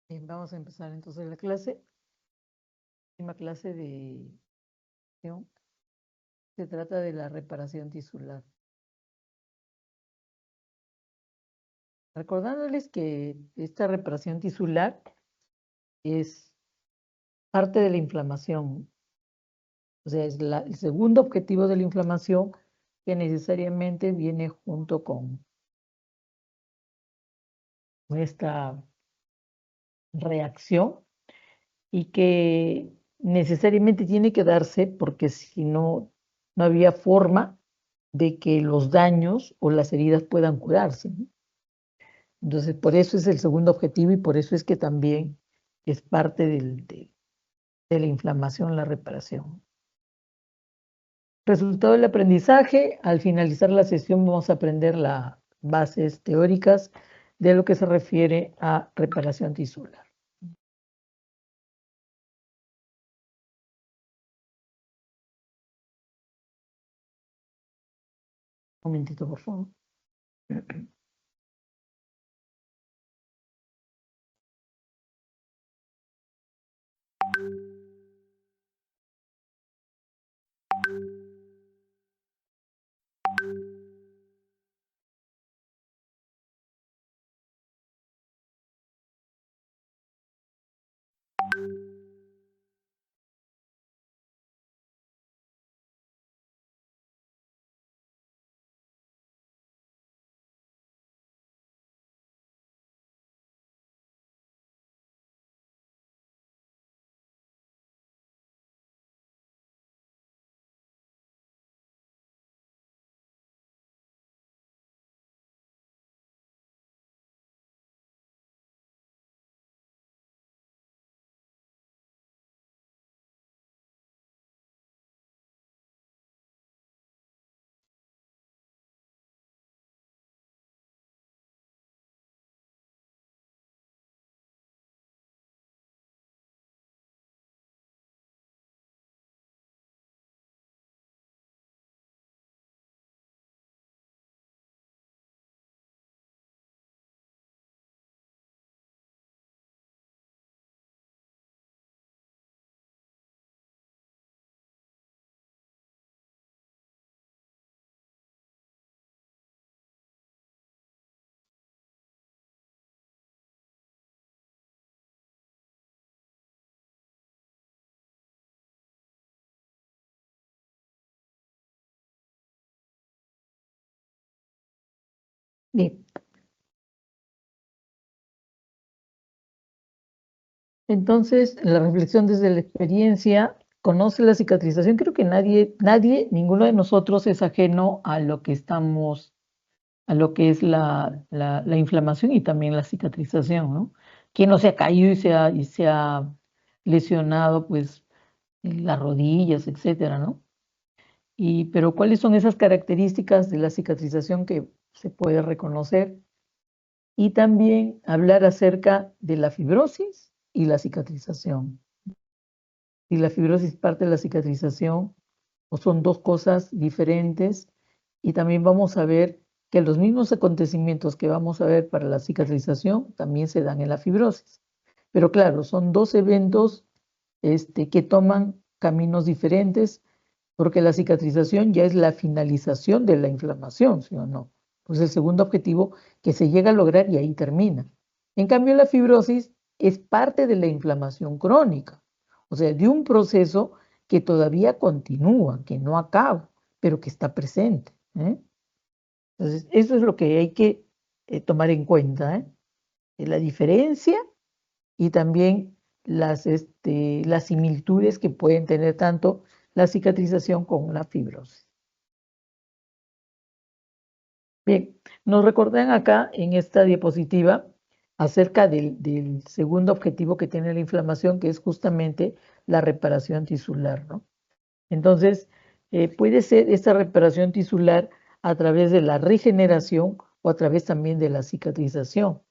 Bien, vamos a empezar entonces la clase. Última clase de... Se trata de la reparación tisular. Recordándoles que esta reparación tisular es parte de la inflamación. O sea, es el segundo objetivo de la inflamación que necesariamente viene junto con esta reacción y que necesariamente tiene que darse porque si no, no había forma de que los daños o las heridas puedan curarse, ¿no? Entonces, por eso es el segundo objetivo y por eso es que también es parte de la inflamación, la reparación. Resultado del aprendizaje, al finalizar la sesión vamos a aprender las bases teóricas de lo que se refiere a reparación tisular. Un momentito, por favor. Bien, entonces la reflexión desde la experiencia, conoce la cicatrización. Creo que nadie, ninguno de nosotros es ajeno a lo que estamos a lo que es la inflamación y también la cicatrización, ¿no? Quien no se ha caído y se ha lesionado, pues, en las rodillas, etcétera, ¿no? Pero ¿cuáles son esas características de la cicatrización que se puede reconocer? Y también hablar acerca de la fibrosis y la cicatrización. Si la fibrosis parte de la cicatrización o son dos cosas diferentes, y también vamos a ver que los mismos acontecimientos que vamos a ver para la cicatrización también se dan en la fibrosis. Pero claro, son dos eventos que toman caminos diferentes porque la cicatrización ya es la finalización de la inflamación, ¿sí o no? Pues el segundo objetivo que se llega a lograr y ahí termina. En cambio, la fibrosis es parte de la inflamación crónica, o sea, de un proceso que todavía continúa, que no acaba, pero que está presente, ¿eh? Entonces, eso es lo que hay que tomar en cuenta, ¿eh? La diferencia y también las similitudes que pueden tener tanto la cicatrización como la fibrosis. Bien, nos recordan acá en esta diapositiva acerca del segundo objetivo que tiene la inflamación, que es justamente la reparación tisular, ¿no? Entonces, puede ser esta reparación tisular a través de la regeneración o a través también de la cicatrización.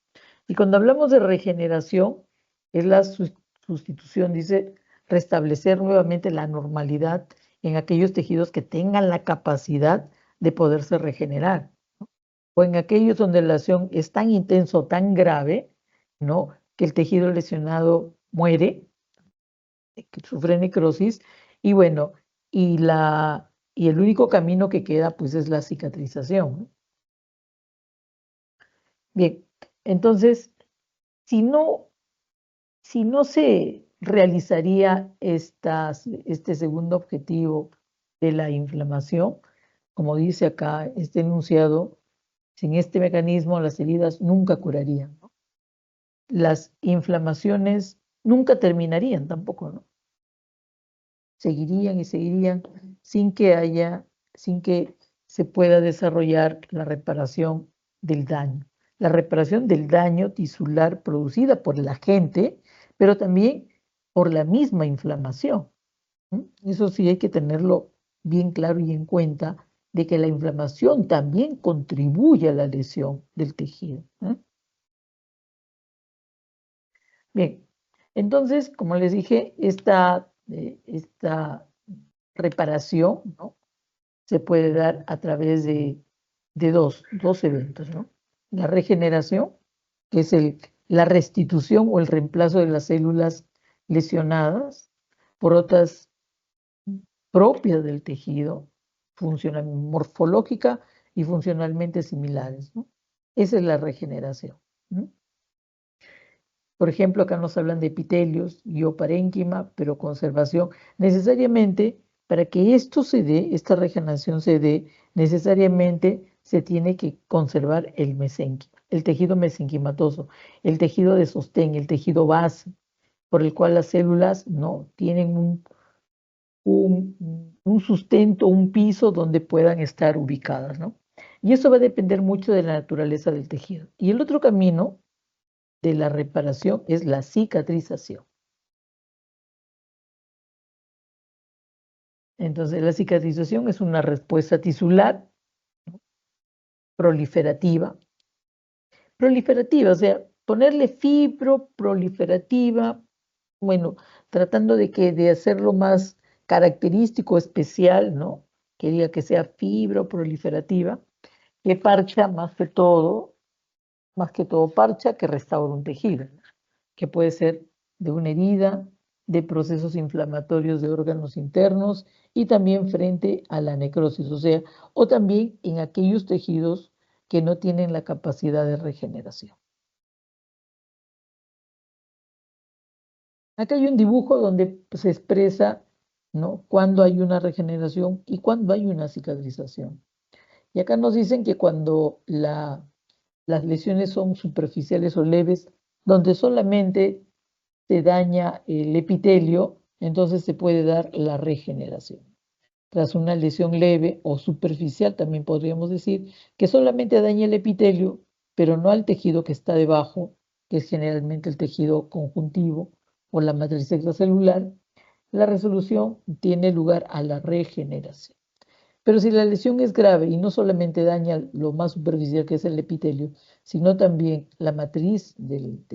Y cuando hablamos de regeneración, es la sustitución, dice, restablecer nuevamente la normalidad en aquellos tejidos que tengan la capacidad de poderse regenerar, o en aquellos donde la lesión es tan intenso, tan grave, ¿no? que el tejido lesionado muere, que sufre necrosis, y bueno, y el único camino que queda pues es la cicatrización, ¿no? Bien, entonces, si no, si no se realizaría este segundo objetivo de la inflamación, como dice acá este enunciado, sin este mecanismo las heridas nunca curarían, ¿no? Las inflamaciones nunca terminarían tampoco, ¿no? Seguirían y seguirían sin que se pueda desarrollar la reparación del daño. La reparación del daño tisular producida por el agente, pero también por la misma inflamación. Eso sí hay que tenerlo bien claro y en cuenta de que la inflamación también contribuye a la lesión del tejido. Bien, entonces, como les dije, esta reparación, ¿no?, se puede dar a través de dos eventos, ¿no? La regeneración, que es la restitución o el reemplazo de las células lesionadas por otras propias del tejido, morfológica y funcionalmente similares, ¿no? Esa es la regeneración, ¿no? Por ejemplo, acá nos hablan de epitelios y o parénquima, pero conservación. Necesariamente, para que esto se dé, esta regeneración se dé, necesariamente se tiene que conservar el mesénquima, el tejido mesenquimatoso, el tejido de sostén, el tejido base, por el cual las células no tienen un sustento, un piso donde puedan estar ubicadas, ¿no? Y eso va a depender mucho de la naturaleza del tejido. Y el otro camino de la reparación es la cicatrización. Entonces, la cicatrización es una respuesta tisular proliferativa. Proliferativa, o sea, ponerle fibro proliferativa, bueno, tratando de hacerlo más característico, especial, ¿no? Quería que sea fibro proliferativa, que parcha más que todo parcha que restaura un tejido, ¿no?, que puede ser de una herida, de procesos inflamatorios de órganos internos y también frente a la necrosis, o sea, o también en aquellos tejidos que no tienen la capacidad de regeneración. Acá hay un dibujo donde se expresa, ¿no?, cuándo hay una regeneración y cuándo hay una cicatrización. Y acá nos dicen que cuando las lesiones son superficiales o leves, donde solamente se daña el epitelio, entonces se puede dar la regeneración. Tras una lesión leve o superficial, también podríamos decir que solamente daña el epitelio, pero no al tejido que está debajo, que es generalmente el tejido conjuntivo o la matriz extracelular, la resolución tiene lugar a la regeneración. Pero si la lesión es grave y no solamente daña lo más superficial que es el epitelio, sino también la matriz del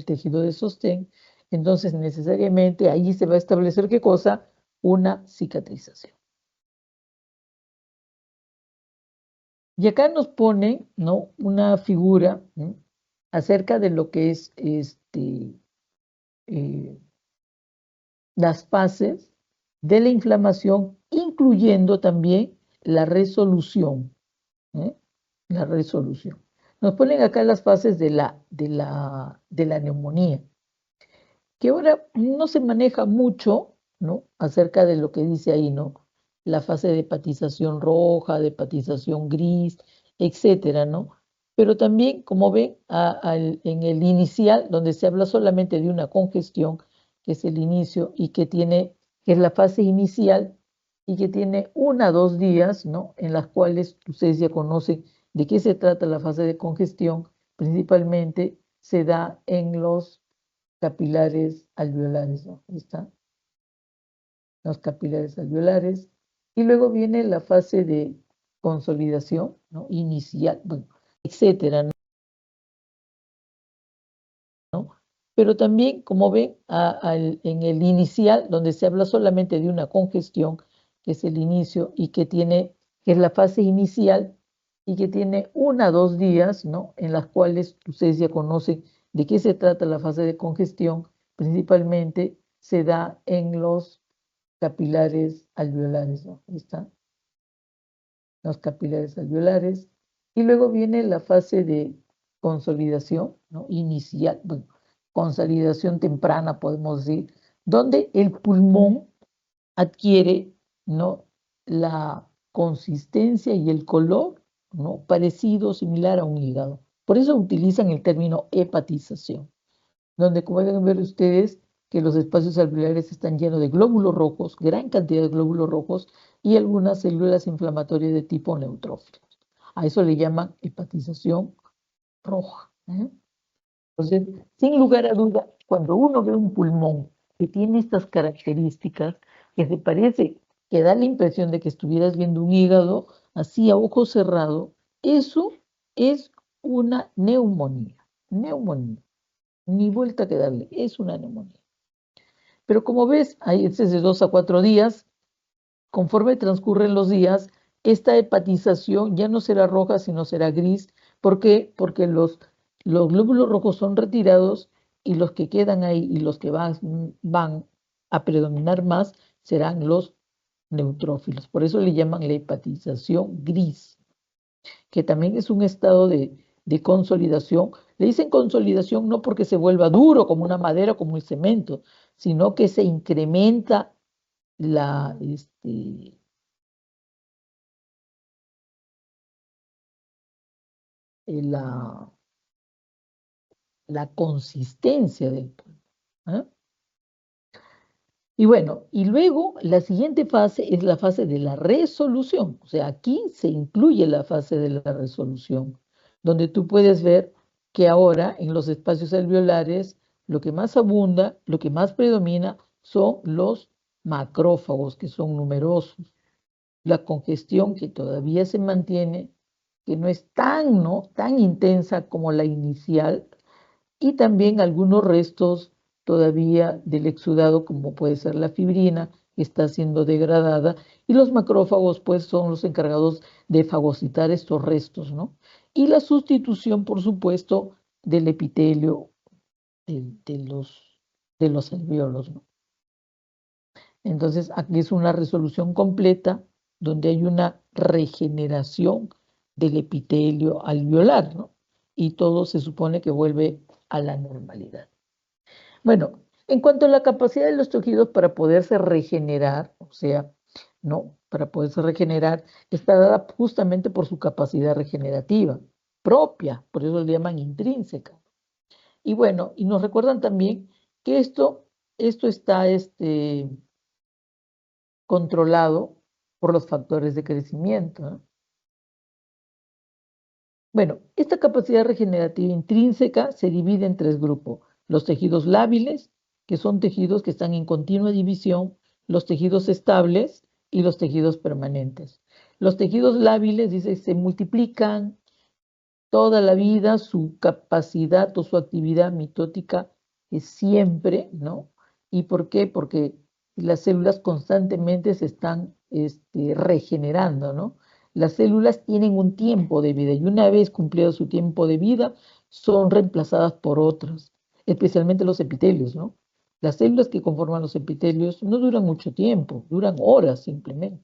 tejido de sostén, entonces necesariamente ahí se va a establecer ¿qué cosa? Una cicatrización. Y acá nos ponen, ¿no?, una figura, ¿no?, acerca de lo que es eh, las fases de la inflamación, incluyendo también la resolución, ¿eh? La resolución. Nos ponen acá las fases de la neumonía, que ahora no se maneja mucho, ¿no?, acerca de lo que dice ahí, ¿no? La fase de hepatización roja, de hepatización gris, etcétera, ¿no? Pero también, como ven, en el inicial, donde se habla solamente de una congestión, que es el inicio y que es la fase inicial y que tiene 1 a 2 días, ¿no?, en las cuales ustedes ya conocen de qué se trata la fase de congestión, principalmente se da en los capilares alveolares, ¿no? Ahí está, los capilares alveolares. Y luego viene la fase de consolidación, ¿no?, inicial, bueno, etcétera, ¿no? Pero también, como ven, en el inicial, donde se habla solamente de una congestión, que es el inicio y que es la fase inicial y que tiene 1 a 2 días, ¿no?, en las cuales ustedes ya conocen ¿De qué se trata la fase de congestión? Principalmente se da en los capilares alveolares, ¿no? Ahí están los capilares alveolares. Y luego viene la fase de consolidación, ¿no? Inicial, bueno, consolidación temprana, podemos decir, donde el pulmón adquiere, ¿no?, la consistencia y el color, ¿no?, parecido, similar a un hígado. Por eso utilizan el término hepatización, donde como pueden ver ustedes que los espacios alveolares están llenos de glóbulos rojos, gran cantidad de glóbulos rojos y algunas células inflamatorias de tipo neutrófilos. A eso le llaman hepatización roja, ¿eh? Entonces, sin lugar a duda, cuando uno ve un pulmón que tiene estas características, que se parece, que da la impresión de que estuvieras viendo un hígado así a ojo cerrado, eso es una neumonía. Neumonía. Ni vuelta que darle, es una neumonía. Pero como ves, hay es de 2 a 4 días. Conforme transcurren los días, esta hepatización ya no será roja, sino será gris. ¿Por qué? Porque los glóbulos rojos son retirados y los que quedan ahí y los que van a predominar más serán los neutrófilos. Por eso le llaman la hepatización gris, que también es un estado de consolidación. Le dicen consolidación no porque se vuelva duro como una madera, como el cemento, sino que se incrementa la, la, la consistencia del polvo, ¿eh? Y bueno, y luego la siguiente fase es la fase de la resolución. O sea, aquí se incluye la fase de la resolución, donde tú puedes ver que ahora en los espacios alveolares lo que más abunda, lo que más predomina son los macrófagos, que son numerosos. La congestión que todavía se mantiene, que no es tan, ¿no?, tan intensa como la inicial, y también algunos restos todavía del exudado, como puede ser la fibrina, que está siendo degradada, y los macrófagos, pues, son los encargados de fagocitar estos restos, ¿no? Y la sustitución, por supuesto, del epitelio de los alvéolos, ¿no? Entonces, aquí es una resolución completa donde hay una regeneración del epitelio alveolar, ¿no? Y todo se supone que vuelve a la normalidad. Bueno, en cuanto a la capacidad de los tejidos para poderse regenerar, o sea, no, para poderse regenerar, está dada justamente por su capacidad regenerativa propia, por eso le llaman intrínseca. Y bueno, y nos recuerdan también que esto está controlado por los factores de crecimiento, ¿no? Bueno, esta capacidad regenerativa intrínseca se divide en tres grupos: los tejidos lábiles, que son tejidos que están en continua división, los tejidos estables y los tejidos permanentes. Los tejidos lábiles, dice, se multiplican toda la vida, su capacidad o su actividad mitótica es siempre, ¿no? ¿Y por qué? Porque las células constantemente se están regenerando, ¿no? Las células tienen un tiempo de vida y una vez cumplido su tiempo de vida son reemplazadas por otras, especialmente los epitelios, ¿no? Las células que conforman los epitelios no duran mucho tiempo, duran horas simplemente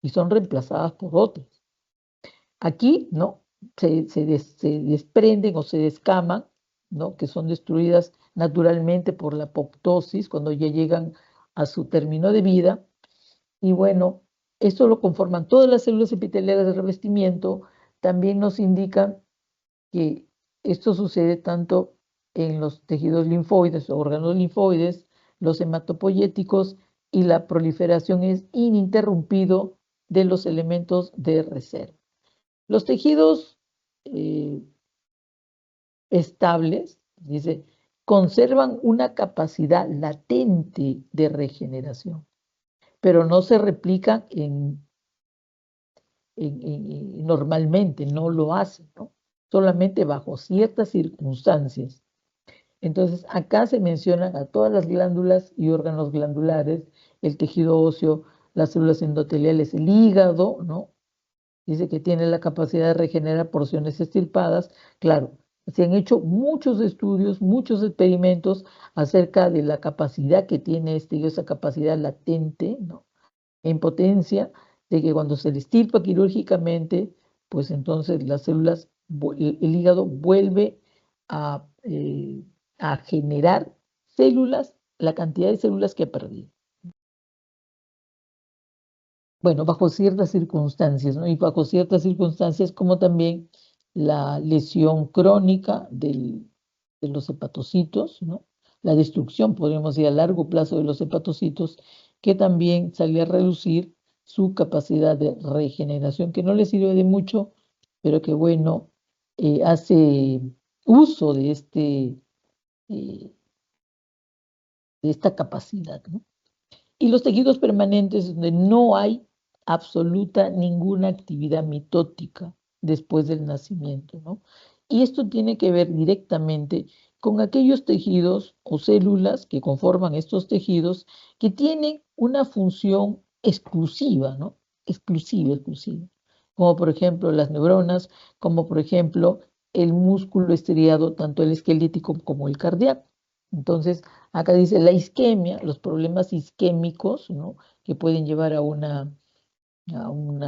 y son reemplazadas por otras. Aquí, ¿no?, se desprenden o se descaman, ¿no?, que son destruidas naturalmente por la apoptosis cuando ya llegan a su término de vida. Y bueno, esto lo conforman todas las células epiteliales de revestimiento. También nos indican que esto sucede tanto en los tejidos linfoides o órganos linfoides, los hematopoyéticos, y la proliferación es ininterrumpido de los elementos de reserva. Los tejidos eh, estables, dice, conservan una capacidad latente de regeneración, pero no se replican normalmente, no lo hacen, ¿no? Solamente bajo ciertas circunstancias. Entonces, acá se mencionan a todas las glándulas y órganos glandulares, el tejido óseo, las células endoteliales, el hígado, ¿no? Dice que tiene la capacidad de regenerar porciones extirpadas. Claro, Se han hecho muchos estudios, muchos experimentos acerca de la capacidad que tiene esa capacidad latente, ¿no?, en potencia, de que cuando se le extirpa quirúrgicamente, pues entonces las células, el hígado vuelve a, a generar células, la cantidad de células que ha perdido. Bueno, bajo ciertas circunstancias, ¿no? Y bajo ciertas circunstancias como también la lesión crónica de los hepatocitos, ¿no? La destrucción, podríamos decir, a largo plazo de los hepatocitos, que también sale a reducir su capacidad de regeneración, que no le sirve de mucho, pero que bueno, hace uso eh, de esta capacidad, ¿no? Y los tejidos permanentes donde no hay absoluta ninguna actividad mitótica después del nacimiento, ¿no? Y esto tiene que ver directamente con aquellos tejidos o células que conforman estos tejidos que tienen una función exclusiva, ¿no? Exclusiva, exclusiva. Como por ejemplo las neuronas, como por ejemplo el músculo estriado, tanto el esquelético como el cardíaco. Entonces, acá dice la isquemia, los problemas isquémicos, ¿no?, que pueden llevar a una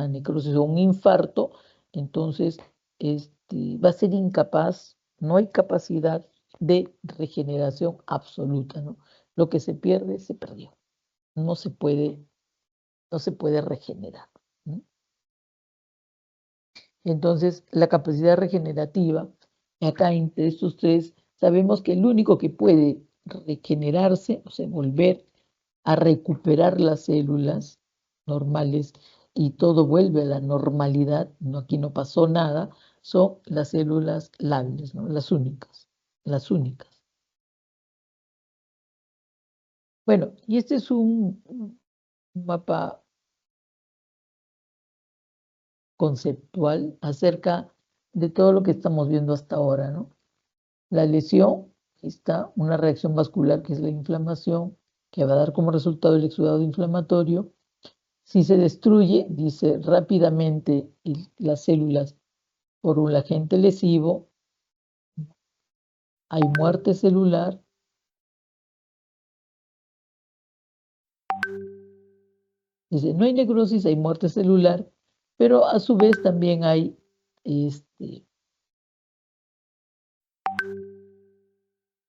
necrosis o un infarto. Entonces, va a ser incapaz, no hay capacidad de regeneración absoluta, ¿no? Lo que se pierde, se perdió. No se puede, no se puede regenerar, ¿no? Entonces, la capacidad regenerativa, acá entre estos tres, sabemos que el único que puede regenerarse, o sea, volver a recuperar las células normales y todo vuelve a la normalidad, no, aquí no pasó nada, son las células lábiles, ¿no? Las únicas, las únicas. Bueno, y este es un mapa conceptual acerca de todo lo que estamos viendo hasta ahora, ¿no? La lesión, está una reacción vascular que es la inflamación, que va a dar como resultado el exudado inflamatorio. Si se destruye, dice rápidamente las células por un agente lesivo, hay muerte celular. Dice, no hay necrosis, hay muerte celular, pero a su vez también hay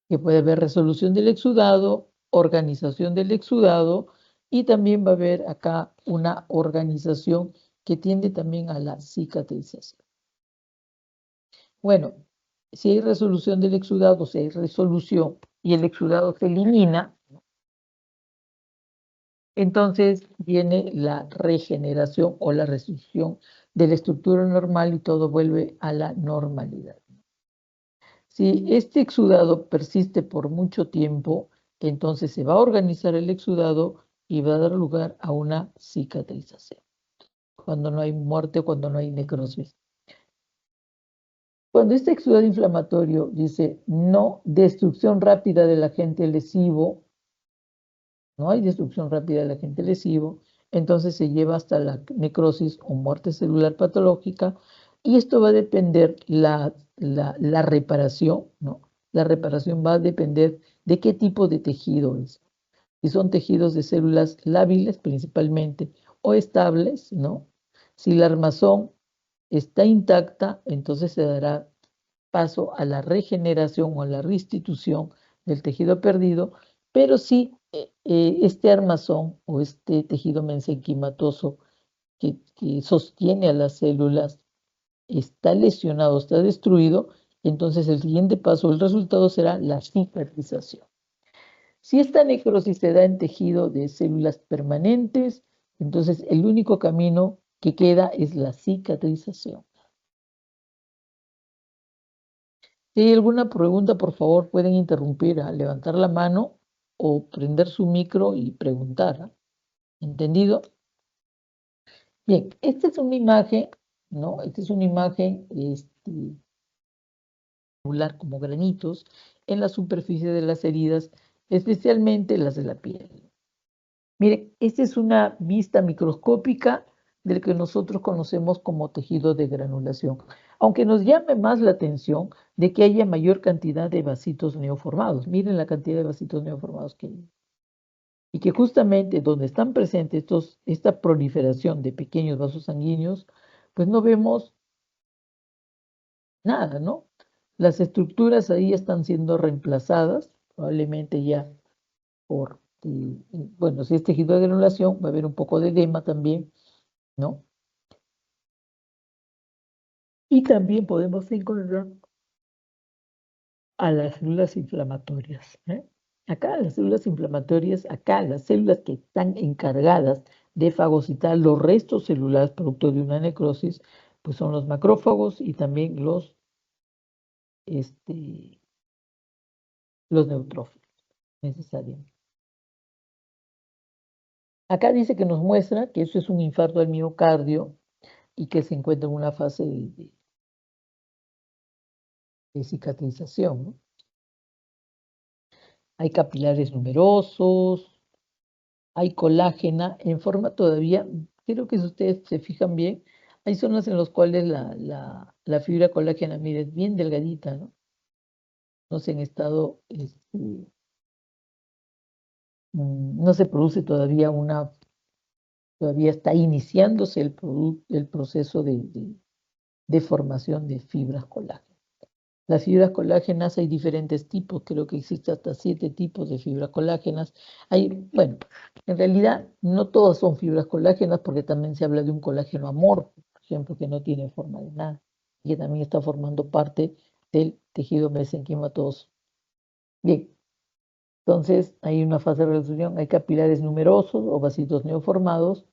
que puede haber resolución del exudado, organización del exudado, y también va a haber acá una organización que tiende también a la cicatrización. Bueno, si hay resolución del exudado, si hay resolución y el exudado se elimina, entonces viene la regeneración o la restitución de la estructura normal y todo vuelve a la normalidad. Si este exudado persiste por mucho tiempo, entonces se va a organizar el exudado y va a dar lugar a una cicatrización, cuando no hay muerte o cuando no hay necrosis. Cuando este exudado inflamatorio dice no destrucción rápida del agente lesivo, no hay destrucción rápida del agente lesivo, entonces se lleva hasta la necrosis o muerte celular patológica, y esto va a depender la reparación, ¿no? La reparación va a depender de qué tipo de tejido es. Si son tejidos de células lábiles principalmente o estables, ¿no? Si la armazón está intacta, entonces se dará paso a la regeneración o a la restitución del tejido perdido, pero si este armazón o este tejido mesenquimatoso que sostiene a las células está lesionado, está destruido, entonces el siguiente paso, el resultado será la cicatrización. Si esta necrosis se da en tejido de células permanentes, entonces el único camino que queda es la cicatrización. Si hay alguna pregunta, por favor, pueden interrumpir, levantar la mano o prender su micro y preguntar. ¿Entendido? Bien, esta es una imagen, ¿no? Esta es una imagen como granitos en la superficie de las heridas, especialmente las de la piel. Miren, esta es una vista microscópica del que nosotros conocemos como tejido de granulación. Aunque nos llame más la atención, de que haya mayor cantidad de vasitos neoformados. Miren la cantidad de vasitos neoformados que hay. Y que justamente donde están presentes esta proliferación de pequeños vasos sanguíneos, pues no vemos nada, ¿no? Las estructuras ahí están siendo reemplazadas, probablemente ya por, bueno, si es tejido de granulación, va a haber un poco de edema también, ¿no? Y también podemos encontrar a las células inflamatorias, ¿eh? Acá las células inflamatorias, acá las células que están encargadas de fagocitar los restos celulares producto de una necrosis, pues son los macrófagos y también este, los neutrófilos, necesariamente. Acá dice que nos muestra que eso es un infarto al miocardio y que se encuentra en una fase de cicatrización, ¿no? Hay capilares numerosos, hay colágena en forma todavía, creo que si ustedes se fijan bien, hay zonas en las cuales la fibra colágena, miren, es bien delgadita, ¿no? No se han estado, no se produce todavía todavía está iniciándose el proceso de formación de fibras colágenas. Las fibras colágenas hay diferentes tipos, creo que existe hasta 7 tipos de fibras colágenas. Bueno, en realidad no todas son fibras colágenas porque también se habla de un colágeno amorfo, por ejemplo, que no tiene forma de nada y que también está formando parte del tejido mesenquimatoso. Bien, entonces hay una fase de resolución, hay capilares numerosos o vasitos neoformados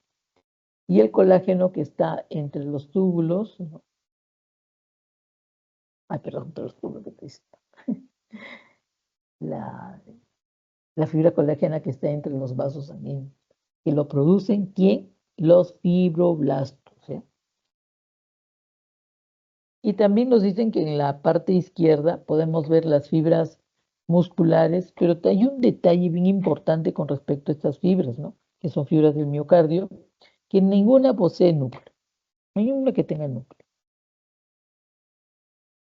y el colágeno que está entre los túbulos, ¿no? Ay, perdón, entre los túbulos, ¿qué te la, la fibra colágena que está entre los vasos sanguíneos, que lo producen, ¿quién? Los fibroblastos, ¿eh? Y también nos dicen que en la parte izquierda podemos ver las fibras musculares, pero hay un detalle bien importante con respecto a estas fibras, ¿no? Que son fibras del miocardio, que ninguna posee núcleo, no hay una que tenga núcleo.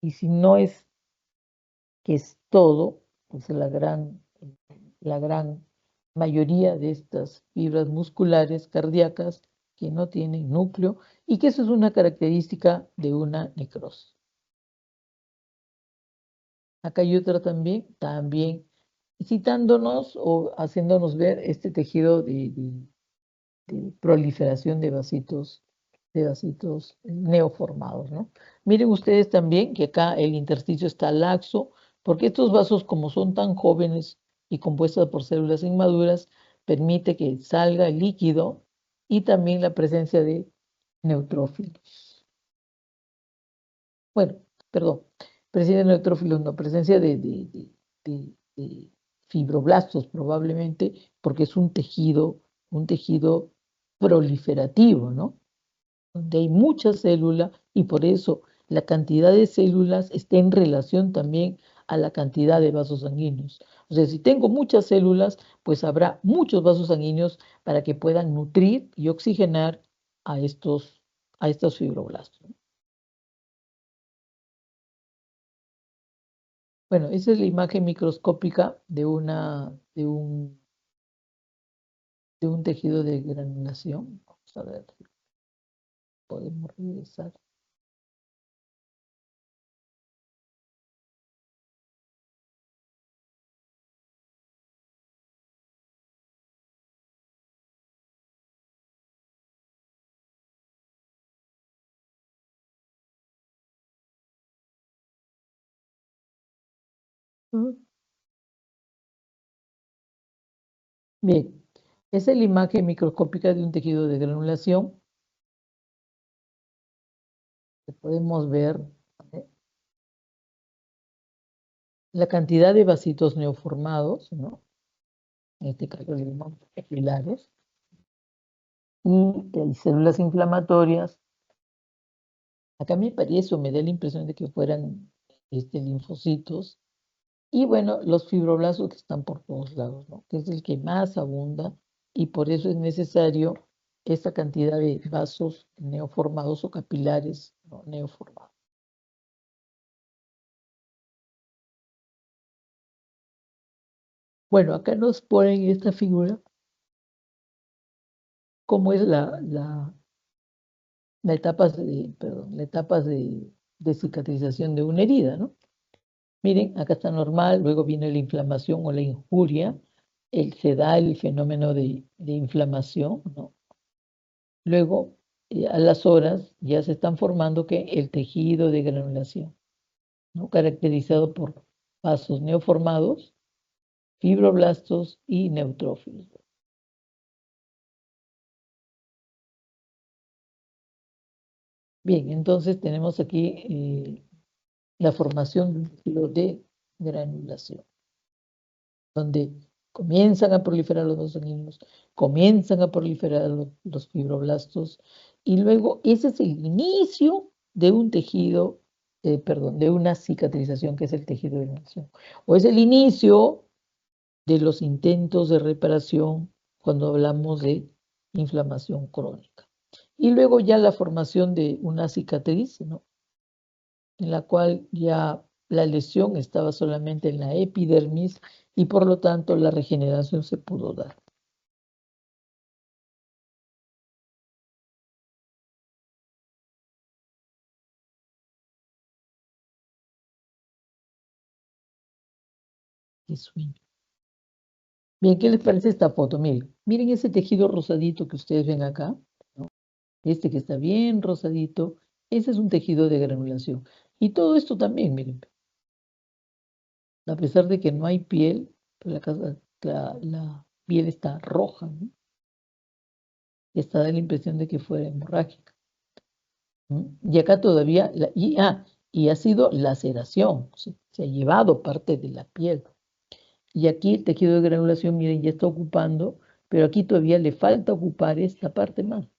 Y si no es que es todo, pues la gran mayoría de estas fibras musculares cardíacas que no tienen núcleo y que eso es una característica de una necrosis. Acá hay otra también citándonos o haciéndonos ver este tejido de proliferación de vasitos neoformados, ¿no? Miren ustedes también que acá el intersticio está laxo, porque estos vasos, como son tan jóvenes y compuestos por células inmaduras, permite que salga el líquido y también la presencia de neutrófilos. Bueno, perdón, presencia de neutrófilos, no, presencia de fibroblastos probablemente, porque es un tejido proliferativo, ¿no? Donde hay muchas células y por eso la cantidad de células está en relación también a la cantidad de vasos sanguíneos. O sea, si tengo muchas células, pues habrá muchos vasos sanguíneos para que puedan nutrir y oxigenar a estos fibroblastos. Bueno, esa es la imagen microscópica de un tejido de granulación. Vamos a ver, podemos regresar. Bien, esa es la imagen microscópica de un tejido de granulación. Podemos ver, ¿eh?, la cantidad de vasitos neoformados, ¿no? En este caso, digamos, capilares, y que hay células inflamatorias. Acá me parece, o me da la impresión de que fueran linfocitos. Y bueno, los fibroblastos que están por todos lados, ¿no? Que es el que más abunda y por eso es necesario esta cantidad de vasos neoformados o capilares, ¿no?, neoformados. Bueno, acá nos ponen esta figura, cómo es la etapas la etapas de cicatrización de una herida, ¿no? Miren, acá está normal, luego viene la inflamación o la injuria, se da el fenómeno de inflamación, ¿no? Luego, a las horas, ya se están formando que el tejido de granulación, ¿no? Caracterizado por vasos neoformados, fibroblastos y neutrófilos. Bien, entonces tenemos aquí la formación de un tejido de granulación, donde comienzan a proliferar los vasos sanguíneos, comienzan a proliferar los fibroblastos, y luego ese es el inicio de un tejido, perdón, de una cicatrización que es el tejido de granulación, o es el inicio de los intentos de reparación cuando hablamos de inflamación crónica. Y luego ya la formación de una cicatriz, ¿no? En la cual ya la lesión estaba solamente en la epidermis y por lo tanto la regeneración se pudo dar. Qué sueño. Bien, ¿qué les parece esta foto? Miren ese tejido rosadito que ustedes ven acá, ¿no? Este que está bien rosadito, ese es un tejido de granulación. Y todo esto también, miren, a pesar de que no hay piel, pues la piel está roja, ¿no? Esta da la impresión de que fuera hemorrágica. Y acá todavía, y ha sido laceración, se ha llevado parte de la piel. Y aquí el tejido de granulación, miren, ya está ocupando, pero aquí todavía le falta ocupar esta parte más.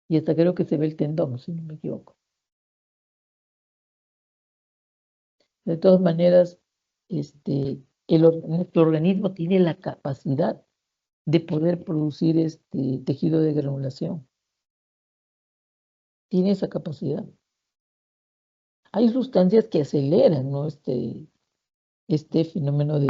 Y hasta creo que se ve el tendón, si no me equivoco. De todas maneras, nuestro organismo tiene la capacidad de poder producir este tejido de granulación. Tiene esa capacidad. Hay sustancias que aceleran, ¿no? Este fenómeno de,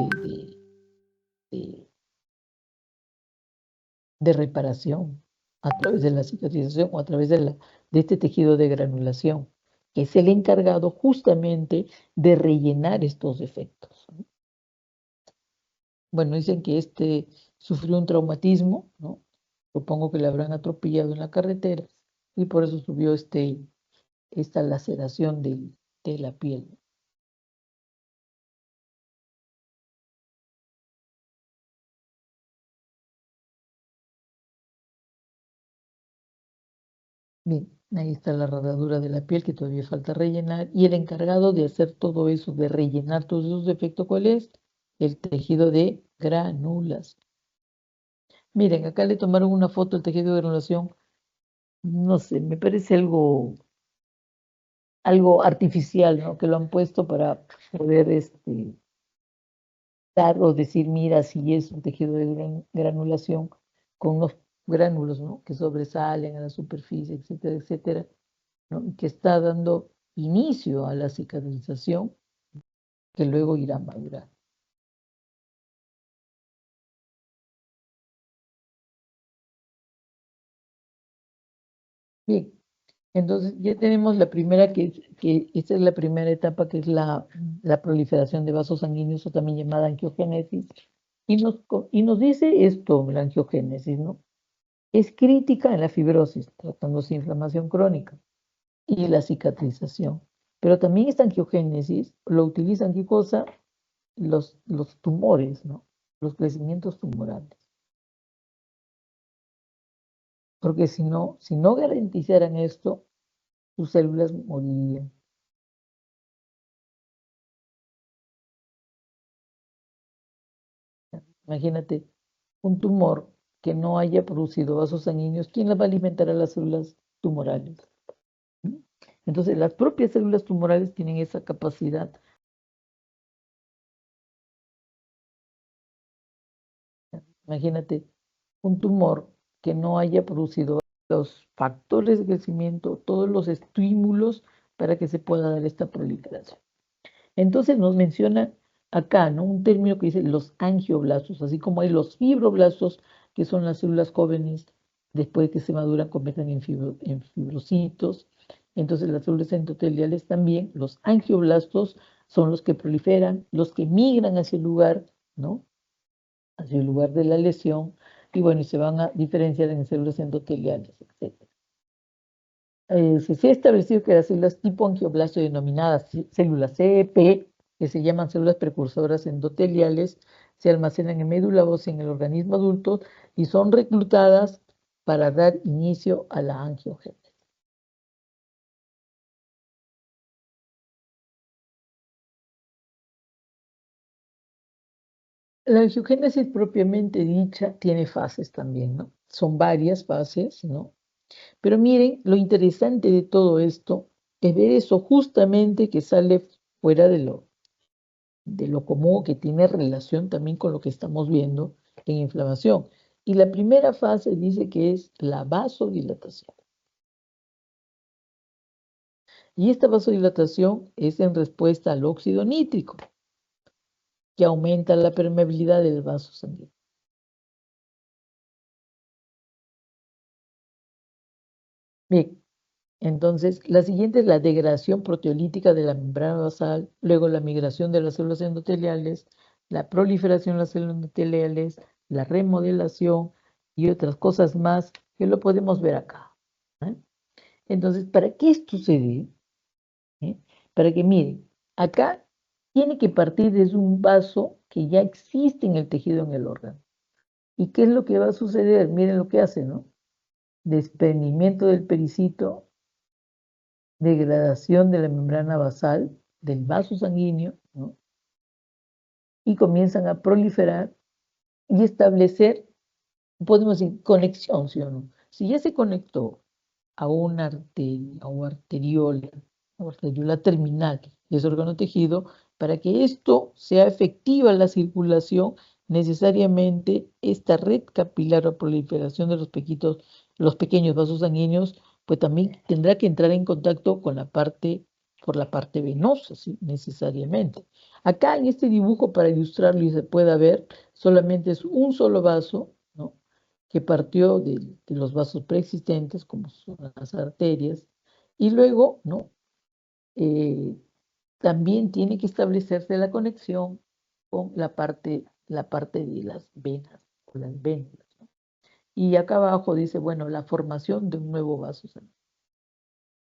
de reparación a través de la cicatrización o a través de este tejido de granulación, que es el encargado justamente de rellenar estos defectos, ¿no? Bueno, dicen que sufrió un traumatismo, ¿no? Supongo que le habrán atropellado en la carretera y por eso subió esta laceración de la piel. Bien, ahí está la rodadura de la piel que todavía falta rellenar. Y el encargado de hacer todo eso, de rellenar todos esos defectos, ¿cuál es? El tejido de gránulas. Miren, acá le tomaron una foto del tejido de granulación. No sé, me parece algo artificial, ¿no? Que lo han puesto para poder dar o decir, mira, si es un tejido de granulación con unos gránulos, ¿no? Que sobresalen a la superficie, etcétera, etcétera, ¿no? Y que está dando inicio a la cicatrización que luego irá a madurar. Bien, entonces ya tenemos la primera, que esta es la primera etapa, que es la proliferación de vasos sanguíneos, o también llamada angiogénesis, y nos dice esto, la angiogénesis, ¿no? Es crítica en la fibrosis, tratándose de inflamación crónica y la cicatrización. Pero también esta angiogénesis lo utilizan, ¿qué cosa? Los tumores, ¿no? Los crecimientos tumorales. Porque si no garantizaran esto, sus células morirían. Imagínate, un tumor que no haya producido vasos sanguíneos, ¿quién las va a alimentar a las células tumorales? ¿Mm? Entonces, las propias células tumorales tienen esa capacidad. Imagínate, un tumor que no haya producido los factores de crecimiento, todos los estímulos para que se pueda dar esta proliferación. Entonces nos menciona acá, ¿no? Un término que dice los angioblastos, así como hay los fibroblastos, que son las células jóvenes, después de que se maduran, convierten en fibrocitos. Entonces, las células endoteliales también, los angioblastos, son los que proliferan, los que migran hacia el lugar, ¿no? Hacia el lugar de la lesión, y bueno, y se van a diferenciar en células endoteliales, etc. Se ha establecido que las células tipo angioblasto denominadas células CEP, que se llaman células precursoras endoteliales, se almacenan en médula ósea en el organismo adulto y son reclutadas para dar inicio a la angiogénesis. La angiogénesis propiamente dicha tiene fases también, ¿no? Son varias fases, ¿no? Pero miren, lo interesante de todo esto es ver eso justamente que sale fuera de lo común, que tiene relación también con lo que estamos viendo en inflamación. Y la primera fase dice que es la vasodilatación. Y esta vasodilatación es en respuesta al óxido nítrico, que aumenta la permeabilidad del vaso sanguíneo. Bien, entonces la siguiente es la degradación proteolítica de la membrana basal, luego la migración de las células endoteliales, la proliferación de las células endoteliales, la remodelación y otras cosas más que lo podemos ver acá. ¿Eh? Entonces, ¿para qué esto se dé? ¿Eh? Para que miren, acá tiene que partir desde un vaso que ya existe en el tejido, en el órgano. ¿Y qué es lo que va a suceder? Miren lo que hace, ¿no? Desprendimiento del pericito, degradación de la membrana basal, del vaso sanguíneo, ¿no? Y comienzan a proliferar y establecer, podemos decir, conexión, ¿sí o no? Si ya se conectó a una arteria o arteriola terminal de ese órgano tejido, para que esto sea efectiva la circulación, necesariamente esta red capilar o proliferación de los pequeños vasos sanguíneos, pues también tendrá que entrar en contacto con por la parte venosa, ¿sí? Necesariamente. Acá en este dibujo, para ilustrarlo y se pueda ver, solamente es un solo vaso, ¿no? Que partió de los vasos preexistentes, como son las arterias, y luego, ¿no? Eh, también tiene que establecerse la conexión con la parte de las venas o las vénulas, ¿no? Y acá abajo dice, bueno, la formación de un nuevo vaso sanguíneo.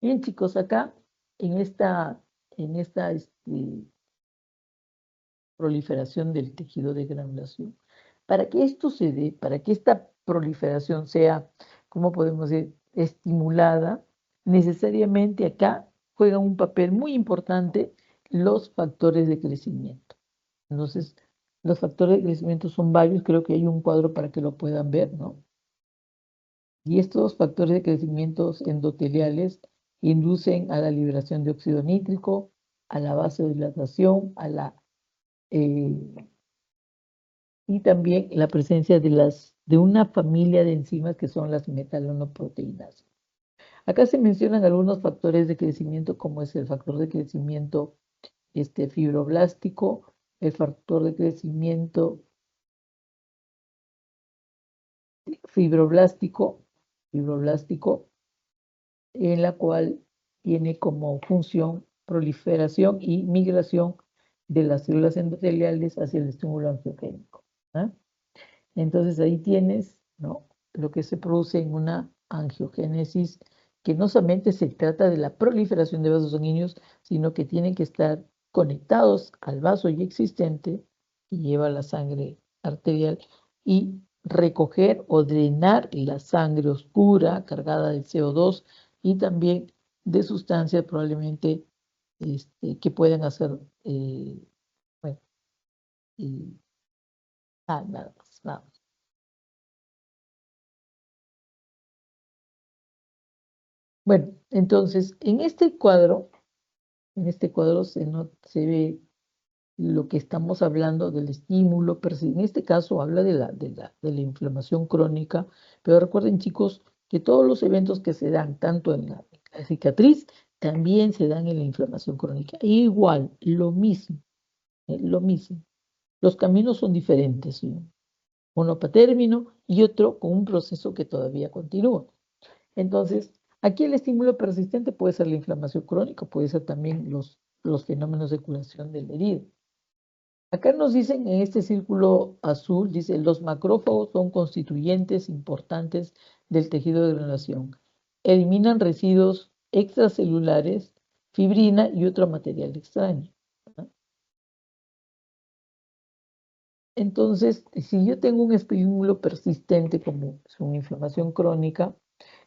Bien, chicos, acá en esta proliferación del tejido de granulación, para que esto se dé, para que esta proliferación sea, ¿cómo podemos decir?, estimulada, necesariamente acá juegan un papel muy importante los factores de crecimiento. Entonces, los factores de crecimiento son varios, creo que hay un cuadro para que lo puedan ver, ¿no? Y estos factores de crecimiento endoteliales inducen a la liberación de óxido nítrico, a la vasodilatación, eh, y también la presencia de una familia de enzimas que son las metalonoproteínas. Acá se mencionan algunos factores de crecimiento, como es el factor de crecimiento fibroblástico, el factor de crecimiento fibroblástico, fibroblástico, en la cual tiene como función proliferación y migración de las células endoteliales hacia el estímulo angiogénico. ¿Ah? Entonces ahí tienes, ¿no?, lo que se produce en una angiogénesis, que no solamente se trata de la proliferación de vasos sanguíneos, sino que tienen que estar conectados al vaso ya existente que lleva la sangre arterial y recoger o drenar la sangre oscura cargada de CO2 y también de sustancias probablemente que pueden hacer, bueno, y, nada más, nada más. Bueno, entonces, en este cuadro se ve lo que estamos hablando del estímulo, pero en este caso habla de la inflamación crónica, pero recuerden, chicos, que todos los eventos que se dan, tanto en la cicatriz, también se dan en la inflamación crónica. Igual, lo mismo. Lo mismo. Los caminos son diferentes, ¿no? Uno para término y otro con un proceso que todavía continúa. Entonces, aquí el estímulo persistente puede ser la inflamación crónica, puede ser también los fenómenos de curación del herido. Acá nos dicen en este círculo azul, dice, los macrófagos son constituyentes importantes del tejido de granulación. Eliminan residuos extracelulares, fibrina y otro material extraño. ¿No? Entonces, si yo tengo un estímulo persistente como es una inflamación crónica,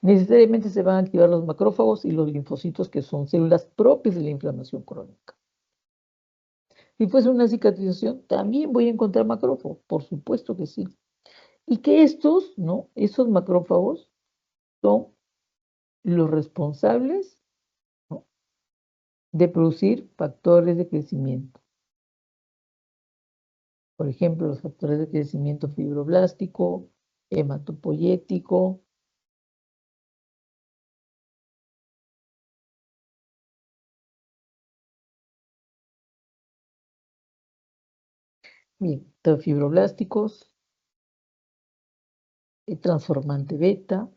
necesariamente se van a activar los macrófagos y los linfocitos, que son células propias de la inflamación crónica. Si fuese una cicatrización, también voy a encontrar macrófagos, por supuesto que sí. Y que estos, ¿no? Esos macrófagos son los responsables, ¿no?, de producir factores de crecimiento. Por ejemplo, los factores de crecimiento fibroblástico, hematopoyético. Bien, fibroblasticos, transformante beta,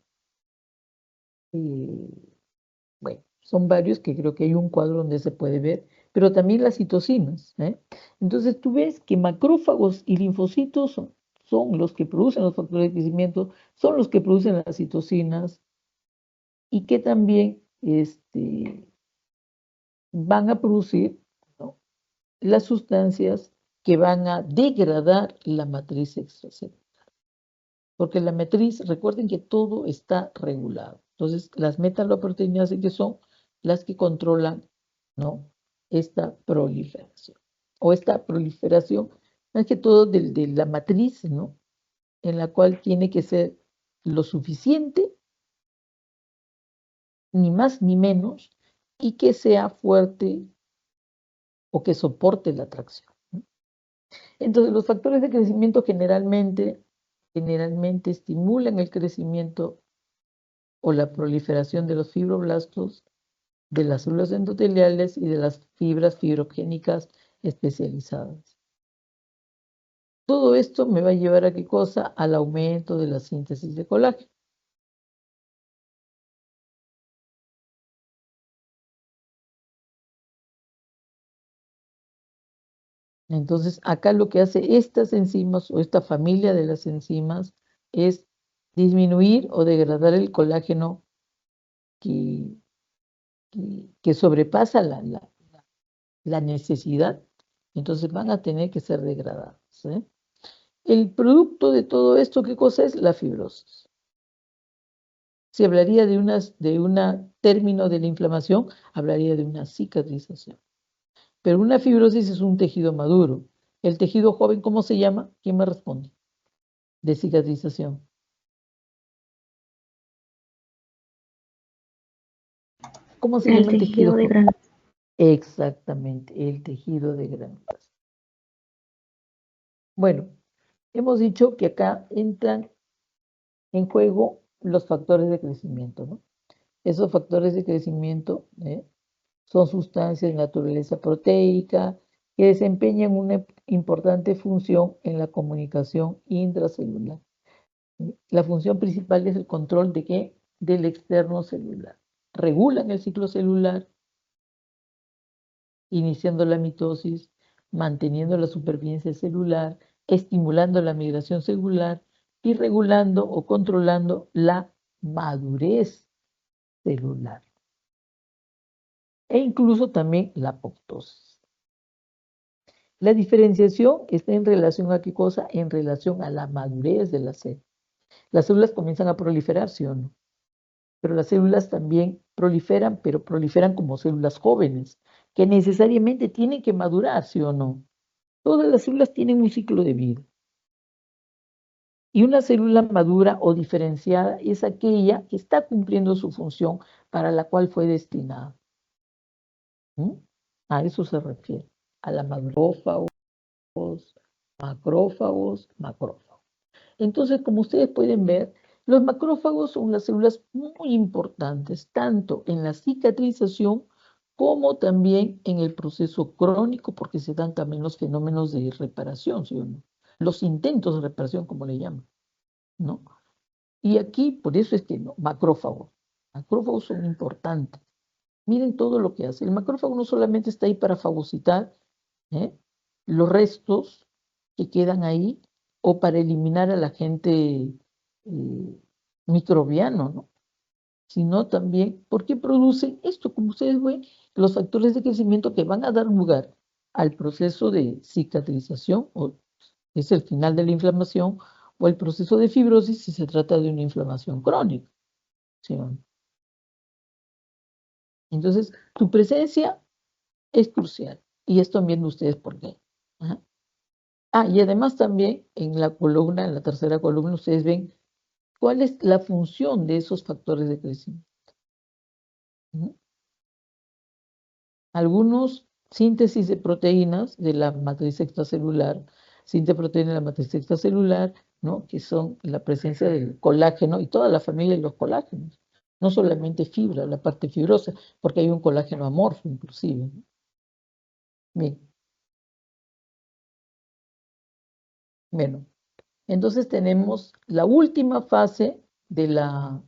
bueno, son varios que creo que hay un cuadro donde se puede ver, pero también las citocinas, ¿eh? Entonces tú ves que macrófagos y linfocitos son los que producen los factores de crecimiento, son los que producen las citocinas y que también van a producir, ¿no?, las sustancias que van a degradar la matriz extracelular. Porque la matriz, recuerden que todo está regulado. Entonces, las metaloproteínas, que son las que controlan, ¿no?, esta proliferación. O esta proliferación, más que todo de la matriz, ¿no?, en la cual tiene que ser lo suficiente, ni más ni menos, y que sea fuerte o que soporte la atracción, ¿no? Entonces, los factores de crecimiento generalmente estimulan el crecimiento o la proliferación de los fibroblastos, de las células endoteliales y de las fibras fibrogénicas especializadas. Todo esto me va a llevar a qué cosa? Al aumento de la síntesis de colágeno. Entonces, acá lo que hace estas enzimas o esta familia de las enzimas es disminuir o degradar el colágeno que, que sobrepasa la necesidad. Entonces van a tener que ser degradados, ¿eh? El producto de todo esto, ¿qué cosa es? La fibrosis. Si hablaría de un término de la inflamación, hablaría de una cicatrización. Pero una fibrosis es un tejido maduro. El tejido joven, ¿cómo se llama? ¿Quién me responde? De cicatrización. ¿Cómo se llama el tejido de joven? granos. Exactamente, el tejido de gránulas. Bueno, hemos dicho que acá entran en juego los factores de crecimiento, ¿no? Esos factores de crecimiento, son sustancias de naturaleza proteica que desempeñan una importante función en la comunicación intracelular. La función principal es el control de qué? Del externo celular. Regulan el ciclo celular, iniciando la mitosis, manteniendo la supervivencia celular, estimulando la migración celular y regulando o controlando la madurez celular e incluso también la apoptosis. La diferenciación está en relación a qué cosa? En relación a la madurez de la célula. Las células comienzan a proliferar, ¿sí o no? Pero las células también proliferan, pero proliferan como células jóvenes, que necesariamente tienen que madurar, ¿sí o no? Todas las células tienen un ciclo de vida. Y una célula madura o diferenciada es aquella que está cumpliendo su función para la cual fue destinada. ¿Mm? A eso se refiere, a la madurez. Macrófagos, macrófagos. Entonces, como ustedes pueden ver, los macrófagos son las células muy importantes, tanto en la cicatrización como también en el proceso crónico, porque se dan también los fenómenos de reparación, ¿sí o no? Los intentos de reparación, como le llaman, ¿no? Y aquí, por eso es que no, macrófagos. Macrófagos son importantes. Miren todo lo que hace. El macrófago no solamente está ahí para fagocitar, ¿eh?, los restos que quedan ahí o para eliminar al agente microbiano, ¿no? Sino también porque producen esto, como ustedes ven, los factores de crecimiento que van a dar lugar al proceso de cicatrización, o es el final de la inflamación, o el proceso de fibrosis si se trata de una inflamación crónica, ¿sí? Entonces, tu presencia es crucial y esto viendo ustedes por qué. Ajá. Y además también en la columna, en la tercera columna, ustedes ven cuál es la función de esos factores de crecimiento. ¿No? Algunos, síntesis de proteínas de la matriz extracelular, síntesis de proteínas de la matriz extracelular, ¿no?, que son la presencia del colágeno y toda la familia de los colágenos. No solamente fibra, la parte fibrosa, porque hay un colágeno amorfo inclusive, ¿no? Bien, bueno, entonces tenemos la última fase de la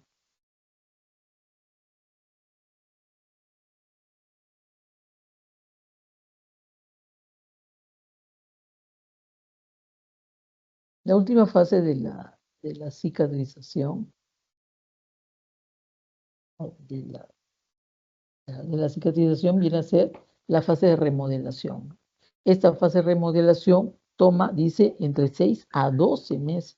última fase de la cicatrización, de la cicatrización viene a ser la fase de remodelación. Esta fase de remodelación toma, dice, entre 6 a 12 meses.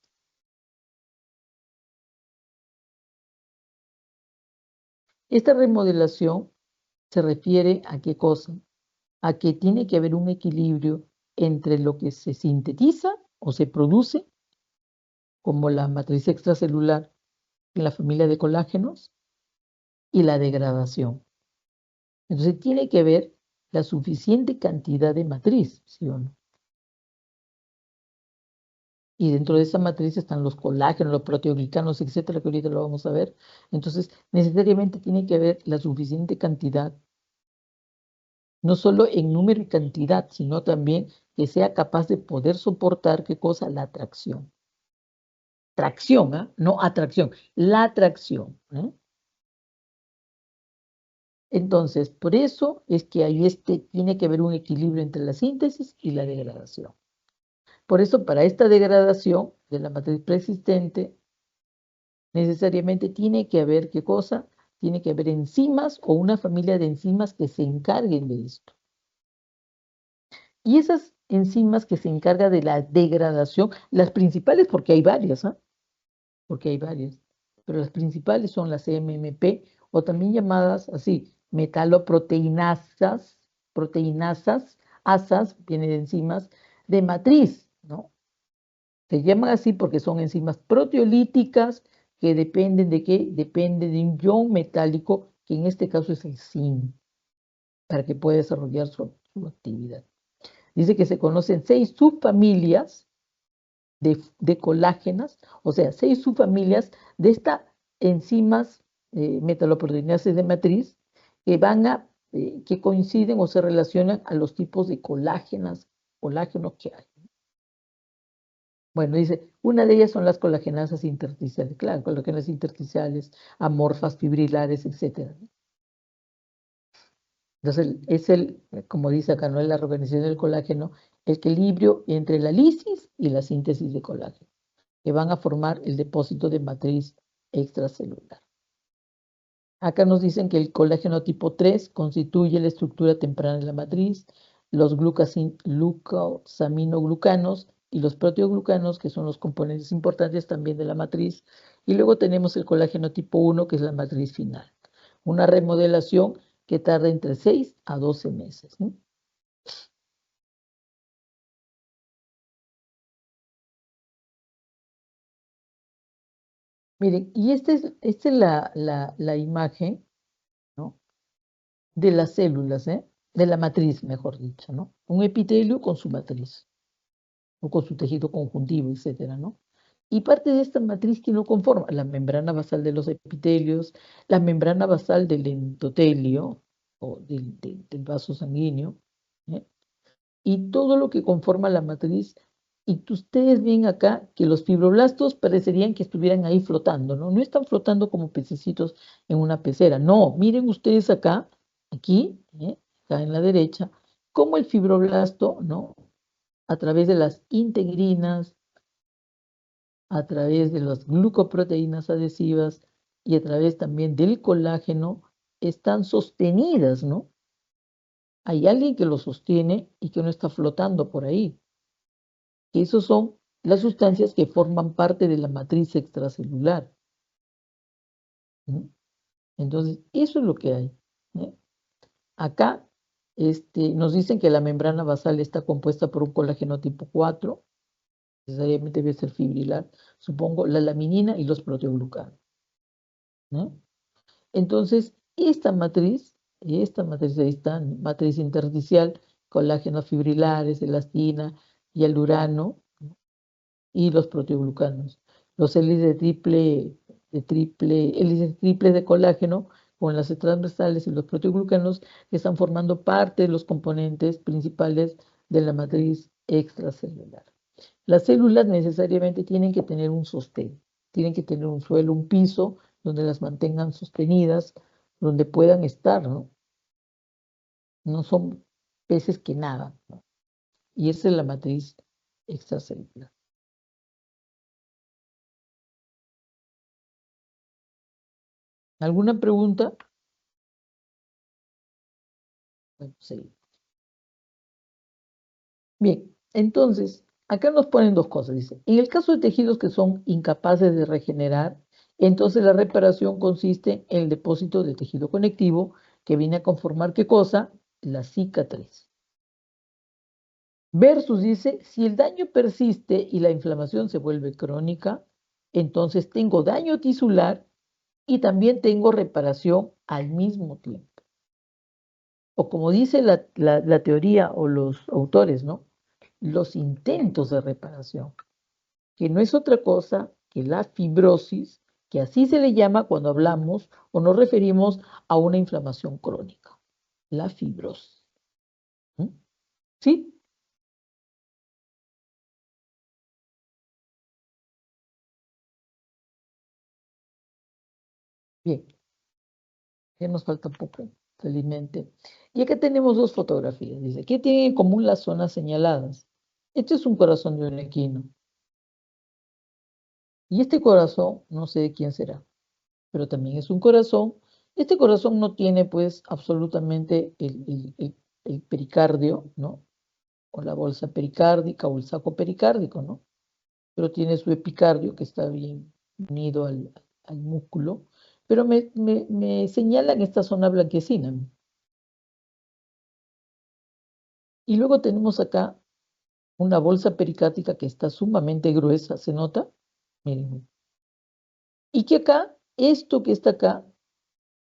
Esta remodelación se refiere a qué cosa? A que tiene que haber un equilibrio entre lo que se sintetiza o se produce, como la matriz extracelular en la familia de colágenos, y la degradación. Entonces tiene que haber la suficiente cantidad de matriz, ¿sí o no? Y dentro de esa matriz están los colágenos, los proteoglicanos, etcétera, que ahorita lo vamos a ver. Entonces, necesariamente tiene que haber la suficiente cantidad, no solo en número y cantidad, sino también que sea capaz de poder soportar, ¿qué cosa? La atracción. Tracción, ¿eh?, no atracción, la atracción, ¿eh? Entonces, por eso es que ahí tiene que haber un equilibrio entre la síntesis y la degradación. Por eso, para esta degradación de la matriz preexistente, necesariamente tiene que haber, ¿qué cosa? Tiene que haber enzimas o una familia de enzimas que se encarguen de esto. Y esas enzimas que se encargan de la degradación, las principales, porque hay varias, ¿eh?, porque hay varias, pero las principales son las MMP, o también llamadas así, metaloproteinasas, asas, viene de enzimas de matriz, ¿no? Se llaman así porque son enzimas proteolíticas que dependen de qué? Dependen de un ion metálico, que en este caso es el zinc, para que pueda desarrollar su actividad. Dice que se conocen 6 subfamilias de colágenas, o sea, 6 subfamilias de estas enzimas metaloproteinases de matriz que que coinciden o se relacionan a los tipos de colágenos que hay. Bueno, dice, una de ellas son las colagenasas intersticiales, claro, colagenasas intersticiales, amorfas, fibrilares, etc. Entonces, como dice acá, ¿no?, es la reorganización del colágeno, el equilibrio entre la lisis y la síntesis de colágeno, que van a formar el depósito de matriz extracelular. Acá nos dicen que el colágeno tipo 3 constituye la estructura temprana de la matriz, los glucosaminoglucanos y los proteoglucanos, que son los componentes importantes también de la matriz, y luego tenemos el colágeno tipo 1, que es la matriz final. Una remodelación que tarda entre 6 a 12 meses, ¿no? Miren, y esta es la imagen, ¿no?, de las células, ¿eh?, de la matriz, mejor dicho, ¿no? Un epitelio con su matriz, o con su tejido conjuntivo, etcétera, ¿no? Y parte de esta matriz que lo conforma la membrana basal de los epitelios, la membrana basal del endotelio, o del vaso sanguíneo, ¿eh? Y todo lo que conforma la matriz. Y ustedes ven acá que los fibroblastos parecerían que estuvieran ahí flotando, ¿no? No están flotando como pececitos en una pecera. No, miren ustedes acá, aquí, acá en la derecha, cómo el fibroblasto, ¿no? A través de las integrinas, a través de las glucoproteínas adhesivas y a través también del colágeno, están sostenidas, ¿no? Hay alguien que lo sostiene y que no está flotando por ahí. Que esos son las sustancias que forman parte de la matriz extracelular, ¿no? Entonces, eso es lo que hay, ¿no? Acá nos dicen que la membrana basal está compuesta por un colágeno tipo 4, necesariamente debe ser fibrilar, supongo, la laminina y los proteoglucanos, ¿no? Entonces, esta matriz, ahí está, matriz intersticial, colágenos fibrilares, elastina y alurano, ¿no? Y los proteoglucanos. Los hélices triples de colágeno con las transversales y los proteoglucanos que están formando parte de los componentes principales de la matriz extracelular. Las células necesariamente tienen que tener un sostén, tienen que tener un suelo, un piso donde las mantengan sostenidas, donde puedan estar, ¿no? No son peces que nadan, ¿no? Y esa es la matriz extracelular. ¿Alguna pregunta? Bueno, sí. Bien, entonces, acá nos ponen dos cosas. Dice, en el caso de tejidos que son incapaces de regenerar, entonces la reparación consiste en el depósito de tejido conectivo que viene a conformar ¿qué cosa? La cicatriz. Versus dice, si el daño persiste y la inflamación se vuelve crónica, entonces tengo daño tisular y también tengo reparación al mismo tiempo. O como dice la teoría o los autores, ¿no? Los intentos de reparación, que no es otra cosa que la fibrosis, que así se le llama cuando hablamos o nos referimos a una inflamación crónica, la fibrosis. ¿Mm? ¿Sí? Bien, ya nos falta un poco, felizmente. Y acá tenemos dos fotografías. Dice, ¿qué tienen en común las zonas señaladas? Este es un corazón de un equino. Y este corazón, no sé de quién será, pero también es un corazón. Este corazón no tiene pues absolutamente el pericardio, ¿no? O la bolsa pericárdica o el saco pericárdico, ¿no? Pero tiene su epicardio que está bien unido al músculo, pero me señalan esta zona blanquecina. Y luego tenemos acá una bolsa pericárdica que está sumamente gruesa, ¿se nota? Miren. Y que acá, esto que está acá,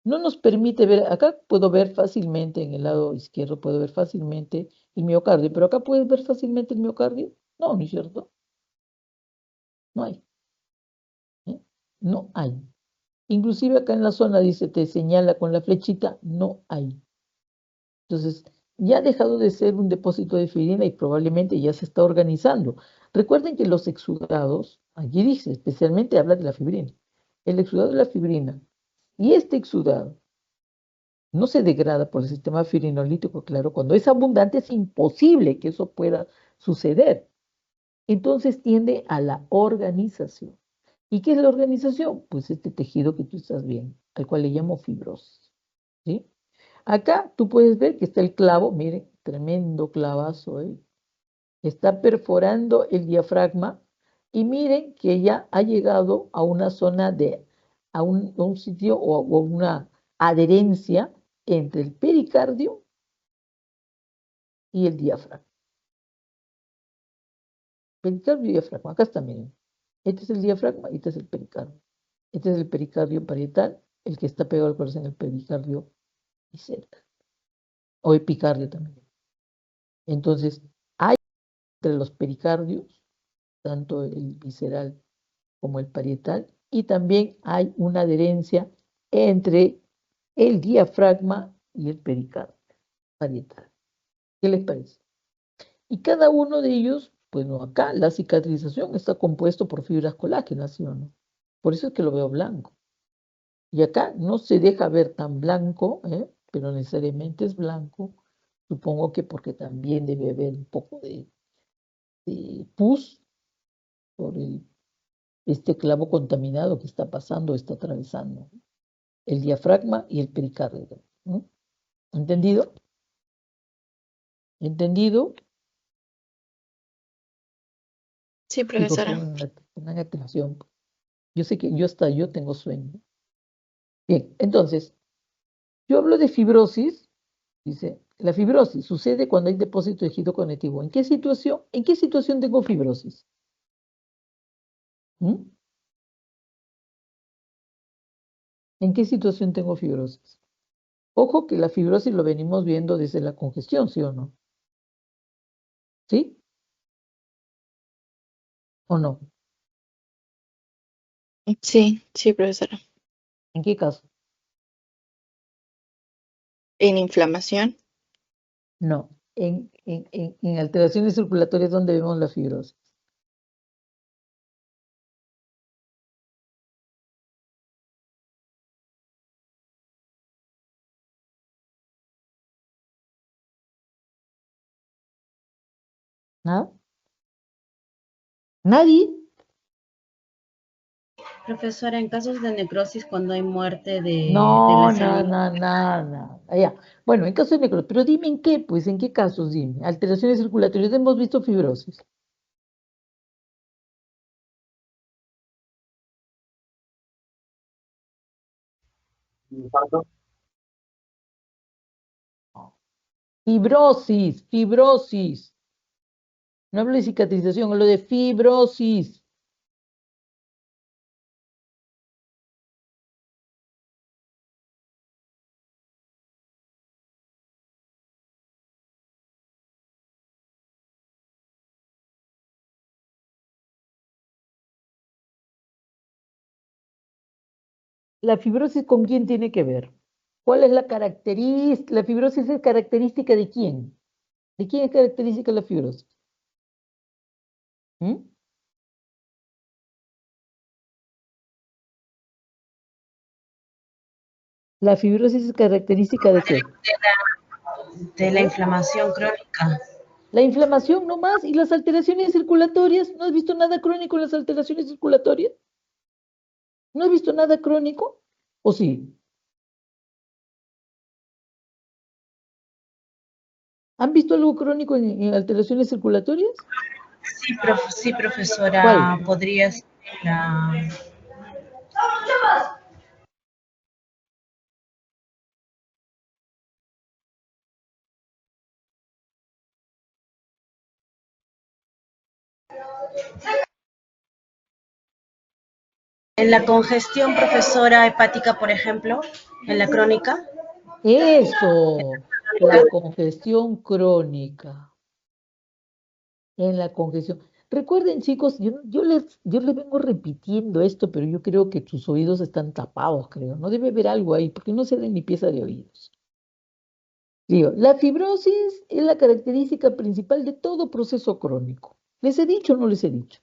no nos permite ver, acá puedo ver fácilmente, en el lado izquierdo puedo ver fácilmente el miocardio, pero acá puedes ver fácilmente el miocardio. No, ¿no es cierto? No hay. ¿Eh? No hay. Inclusive acá en la zona dice, te señala con la flechita, no hay. Entonces, ya ha dejado de ser un depósito de fibrina y probablemente ya se está organizando. Recuerden que los exudados, aquí dice, especialmente habla de la fibrina. El exudado de la fibrina y este exudado no se degrada por el sistema fibrinolítico, claro, cuando es abundante es imposible que eso pueda suceder. Entonces tiende a la organización. ¿Y qué es la organización? Pues este tejido que tú estás viendo, al cual le llamo fibrosis. ¿Sí? Acá tú puedes ver que está el clavo, miren, tremendo clavazo, ¿eh? Está perforando el diafragma y miren que ya ha llegado a una zona a un sitio o una adherencia entre el pericardio y el diafragma. Pericardio y diafragma, acá está, miren. Este es el diafragma y este es el pericardio. Este es el pericardio parietal, el que está pegado al corazón, el pericardio visceral, o epicardio también. Entonces, hay entre los pericardios, tanto el visceral como el parietal, y también hay una adherencia entre el diafragma y el pericardio parietal. ¿Qué les parece? Y cada uno de ellos, bueno, acá la cicatrización está compuesto por fibras colágenas, ¿sí o no? Por eso es que lo veo blanco. Y acá no se deja ver tan blanco, pero necesariamente es blanco. Supongo que porque también debe haber un poco de pus por este clavo contaminado que está pasando, está atravesando el diafragma y el pericardio. ¿No? ¿Entendido? ¿Entendido? Sí, Chicos, profesora. pongan atención. Yo sé que yo tengo sueño. Bien, entonces, yo hablo de fibrosis, dice, la fibrosis sucede cuando hay depósito de tejido conectivo. En qué situación tengo fibrosis? ¿Mm? ¿En qué situación tengo fibrosis? Ojo que la fibrosis lo venimos viendo desde la congestión, ¿sí o no? ¿Sí o no? Sí, sí, profesora. ¿En qué caso? En inflamación. No. En alteraciones circulatorias donde vemos la fibrosis. ¿Nada? ¿Nadie? Profesora, en casos de necrosis, cuando hay muerte de No, la no, célula. no, nada. Ya. Bueno, en caso de necrosis, pero dime en qué, pues, en qué casos, dime. Alteraciones circulatorias, hemos visto fibrosis. Fibrosis, fibrosis. No hablo de cicatrización, hablo de fibrosis. ¿La fibrosis con quién tiene que ver? ¿Cuál es la característica? ¿La fibrosis es característica de quién? ¿De quién es característica la fibrosis? ¿Mm? ¿La fibrosis es característica de qué? De la inflamación crónica. La inflamación nomás y las alteraciones circulatorias. ¿No has visto nada crónico en las alteraciones circulatorias? ¿No has visto nada crónico? ¿O sí? ¿Han visto algo crónico en alteraciones circulatorias? Sí, profesora, ¿Cuál? podría ser en la congestión, profesora hepática, por ejemplo, en la crónica. Eso, la congestión crónica. En la congestión. Recuerden, chicos, yo les vengo repitiendo esto, pero yo creo que sus oídos están tapados, creo. No debe haber algo ahí, porque no se ven ni pieza de oídos. Digo, la fibrosis es la característica principal de todo proceso crónico. ¿Les he dicho o no les he dicho?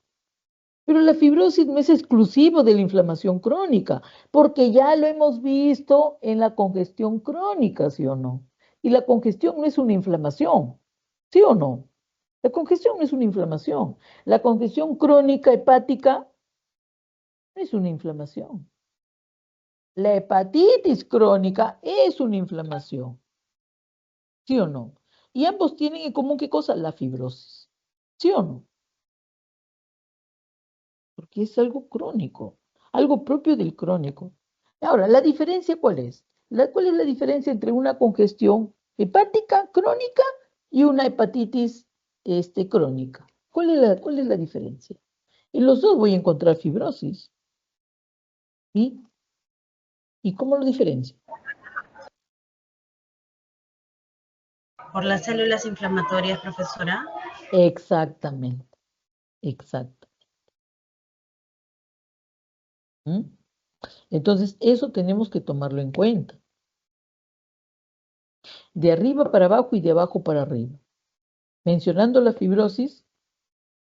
Pero la fibrosis no es exclusivo de la inflamación crónica, porque ya lo hemos visto en la congestión crónica, ¿sí o no? Y la congestión no es una inflamación, ¿sí o no? La congestión no es una inflamación. La congestión crónica hepática no es una inflamación. La hepatitis crónica es una inflamación, ¿sí o no? Y ambos tienen en común, ¿qué cosa? La fibrosis, ¿sí o no? Porque es algo crónico, algo propio del crónico. Ahora, ¿la diferencia cuál es? ¿Cuál es la diferencia entre una congestión hepática crónica y una hepatitis crónica? ¿Cuál es la diferencia? En los dos voy a encontrar fibrosis. ¿Y, y cómo lo diferencio? Por las células inflamatorias, profesora. Exactamente, exacto. ¿Mm? Entonces, eso tenemos que tomarlo en cuenta. de arriba para abajo y de abajo para arriba, mencionando la fibrosis,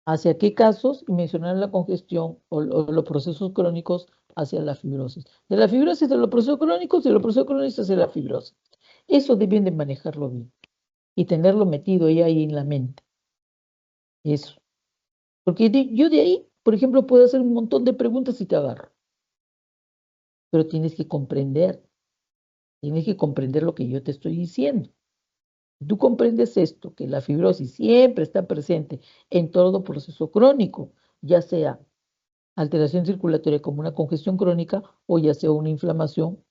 hacia qué casos, y mencionar la congestión o los procesos crónicos hacia la fibrosis. De la fibrosis a los procesos crónicos, de los procesos crónicos hacia la fibrosis. Eso deben de manejarlo bien y tenerlo metido ahí en la mente. Eso. Porque yo de ahí, por ejemplo, puedo hacer un montón de preguntas y te agarro. Pero tienes que comprender lo que yo te estoy diciendo. Tú comprendes esto, que la fibrosis siempre está presente en todo proceso crónico, ya sea alteración circulatoria como una congestión crónica o ya sea una inflamación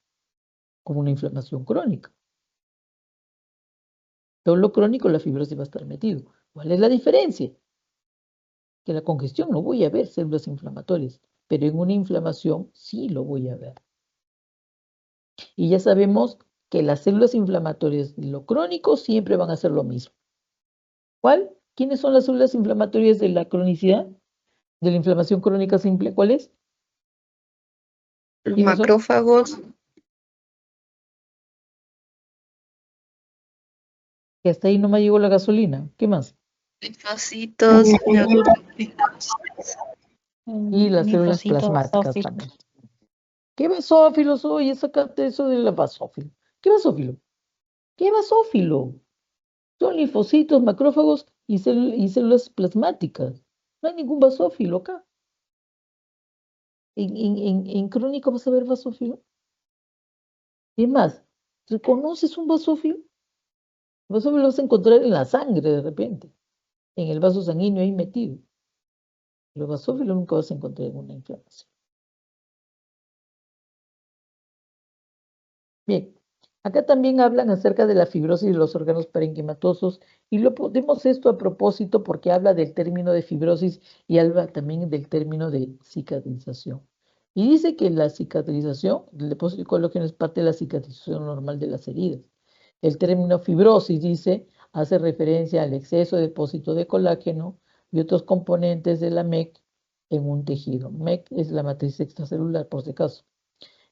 como una inflamación crónica. Todo lo crónico, la fibrosis va a estar metido. ¿Cuál es la diferencia? Que la congestión no voy a ver células inflamatorias, pero en una inflamación sí lo voy a ver. Y ya sabemos que las células inflamatorias de lo crónico siempre van a hacer lo mismo. ¿Cuál? ¿Quiénes son las células inflamatorias de la cronicidad? De la inflamación crónica simple, ¿cuál es? Los ¿Quiénes son? macrófagos, Que hasta ahí no me llegó la gasolina. ¿Qué más? linfocitos, neutrófilos. Y las células Linfocito, plasmáticas basófilo. también. ¿Qué basófilos soy? Sácate eso de la basófilo. ¿Qué basófilo? ¿Qué basófilo? Son linfocitos, macrófagos y células plasmáticas. No hay ningún basófilo acá. En crónico vas a ver basófilo. Es más, ¿reconoces un basófilo? El basófilo lo vas a encontrar en la sangre de repente, en el vaso sanguíneo ahí metido. Los basófilos nunca vas a encontrar en una inflamación. Bien, acá también hablan acerca de la fibrosis de los órganos parenquimatosos y lo ponemos esto a propósito porque habla del término de fibrosis y habla también del término de cicatrización. Y dice que la cicatrización, el depósito de colágeno es parte de la cicatrización normal de las heridas. El término fibrosis, dice, hace referencia al exceso de depósito de colágeno y otros componentes de la MEC en un tejido. MEC es la matriz extracelular, por si acaso.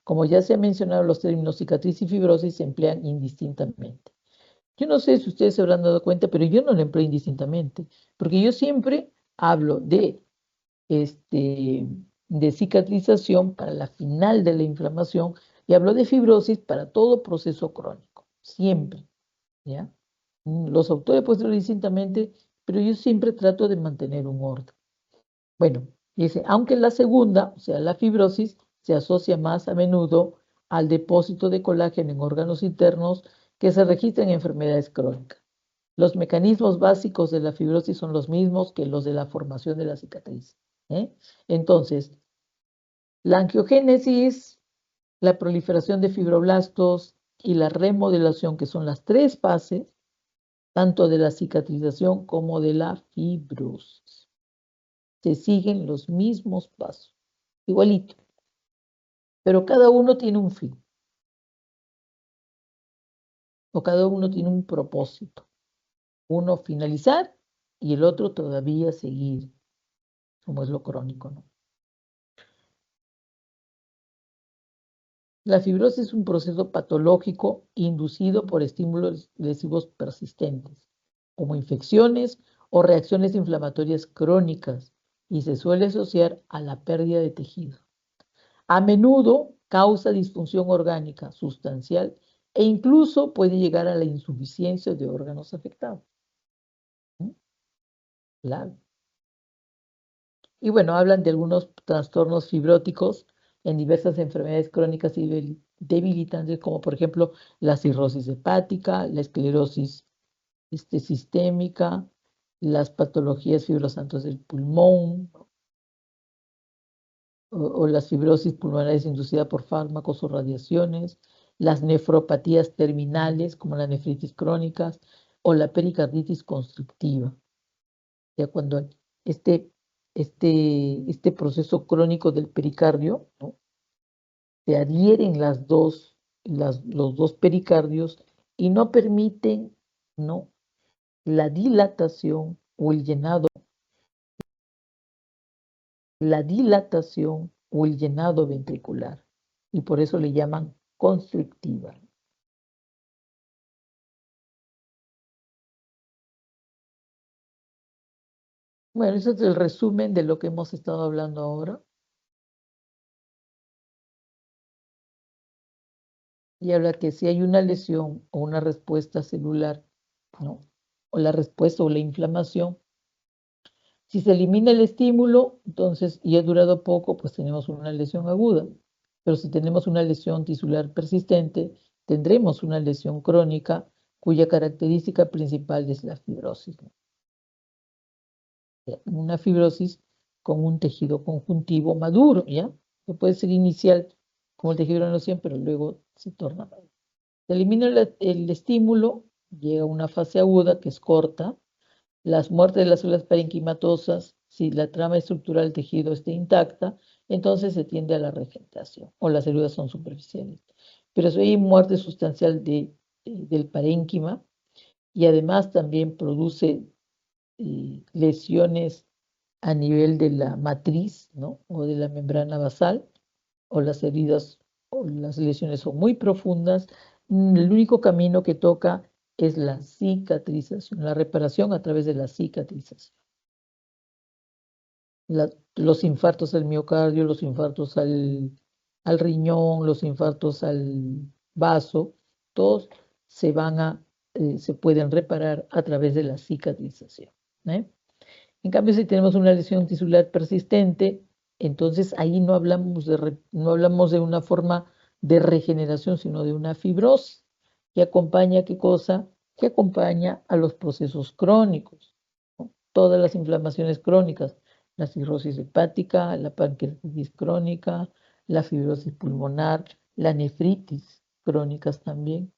Como ya se ha mencionado, los términos cicatriz y fibrosis se emplean indistintamente. Yo no sé si ustedes se habrán dado cuenta, pero yo no lo empleo indistintamente, porque yo siempre hablo de cicatrización para la final de la inflamación y hablo de fibrosis para todo proceso crónico, siempre, ¿ya? Los autores pueden hacerlo distintamente, pero yo siempre trato de mantener un orden. Bueno, dice, aunque la segunda, o sea, la fibrosis, se asocia más a menudo al depósito de colágeno en órganos internos que se registran en enfermedades crónicas. Los mecanismos básicos de la fibrosis son los mismos que los de la formación de la cicatriz. Entonces, la angiogénesis, la proliferación de fibroblastos y la remodelación, que son las tres fases, tanto de la cicatrización como de la fibrosis. Se siguen los mismos pasos, igualito, pero cada uno tiene un fin, o cada uno tiene un propósito. Uno finalizar y el otro todavía seguir, como es lo crónico, ¿no? La fibrosis es un proceso patológico inducido por estímulos lesivos persistentes, como infecciones o reacciones inflamatorias crónicas, y se suele asociar a la pérdida de tejido. A menudo causa disfunción orgánica sustancial e incluso puede llegar a la insuficiencia de órganos afectados. Claro. Y bueno, hablan de algunos trastornos fibróticos en diversas enfermedades crónicas y debilitantes, como por ejemplo la cirrosis hepática, la esclerosis sistémica, las patologías fibrosantes del pulmón o las fibrosis pulmonares inducidas por fármacos o radiaciones, las nefropatías terminales como la nefritis crónica o la pericarditis constrictiva. Ya cuando este, este proceso crónico del pericardio, ¿no? Se adhieren los dos pericardios y no permiten, ¿no?, la dilatación o el llenado ventricular. Y por eso le llaman constrictiva. Bueno, ese es el resumen de lo que hemos estado hablando ahora. Y habla que si hay una lesión o una respuesta celular, ¿no? O la respuesta o la inflamación, si se elimina el estímulo, entonces, y ha durado poco, pues tenemos una lesión aguda. Pero si tenemos una lesión tisular persistente, tendremos una lesión crónica cuya característica principal es la fibrosis, ¿no? Una fibrosis con un tejido conjuntivo maduro, ¿ya? Que puede ser inicial como el tejido granulosa, pero luego se torna maduro. Se elimina el estímulo, llega a una fase aguda que es corta. Las muertes de las células parenquimatosas, si la trama estructural del tejido está intacta, entonces se tiende a la regeneración o las células son superficiales. Pero si hay muerte sustancial del parénquima y además también produce lesiones a nivel de la matriz, ¿no? O de la membrana basal, o las heridas o las lesiones son muy profundas, el único camino que toca es la cicatrización, la reparación a través de la cicatrización. Los infartos al miocardio, los infartos al riñón, los infartos al vaso, todos se pueden reparar a través de la cicatrización, ¿eh? En cambio, si tenemos una lesión tisular persistente, entonces ahí no hablamos de una forma de regeneración, sino de una fibrosis que acompaña, ¿qué cosa? Que acompaña a los procesos crónicos, ¿no? Todas las inflamaciones crónicas, la cirrosis hepática, la pancreatitis crónica, la fibrosis pulmonar, la nefritis crónicas también.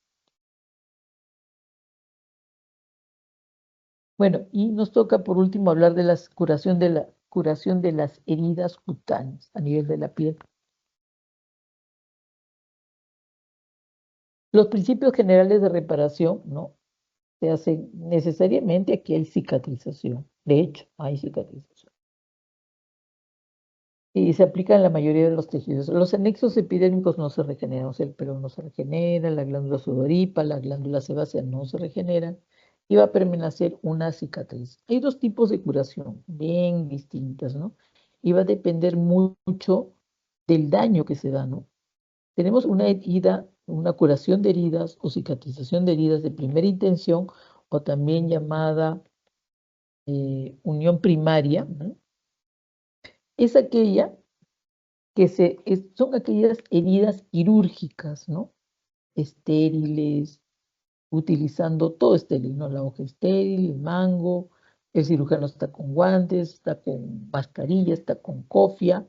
Bueno, y nos toca por último hablar de la curación de las heridas cutáneas a nivel de la piel. Los principios generales de reparación, ¿no? Se hacen necesariamente aquí hay cicatrización. De hecho, hay cicatrización. Y se aplica en la mayoría de los tejidos. Los anexos epidérmicos no se regeneran, o sea, el pelo no se regenera, la glándula sudorípara, la glándula sebácea no se regeneran y va a permanecer una cicatriz. Hay dos tipos de curación bien distintas, ¿no? Y va a depender mucho del daño que se da, ¿no? Tenemos una herida, una curación de heridas o cicatrización de heridas de primera intención o también llamada unión primaria, ¿no? Es aquella son aquellas heridas quirúrgicas, ¿no? Estériles, utilizando todo estéril, ¿no? La hoja estéril, el mango, el cirujano está con guantes, está con mascarilla, está con cofia,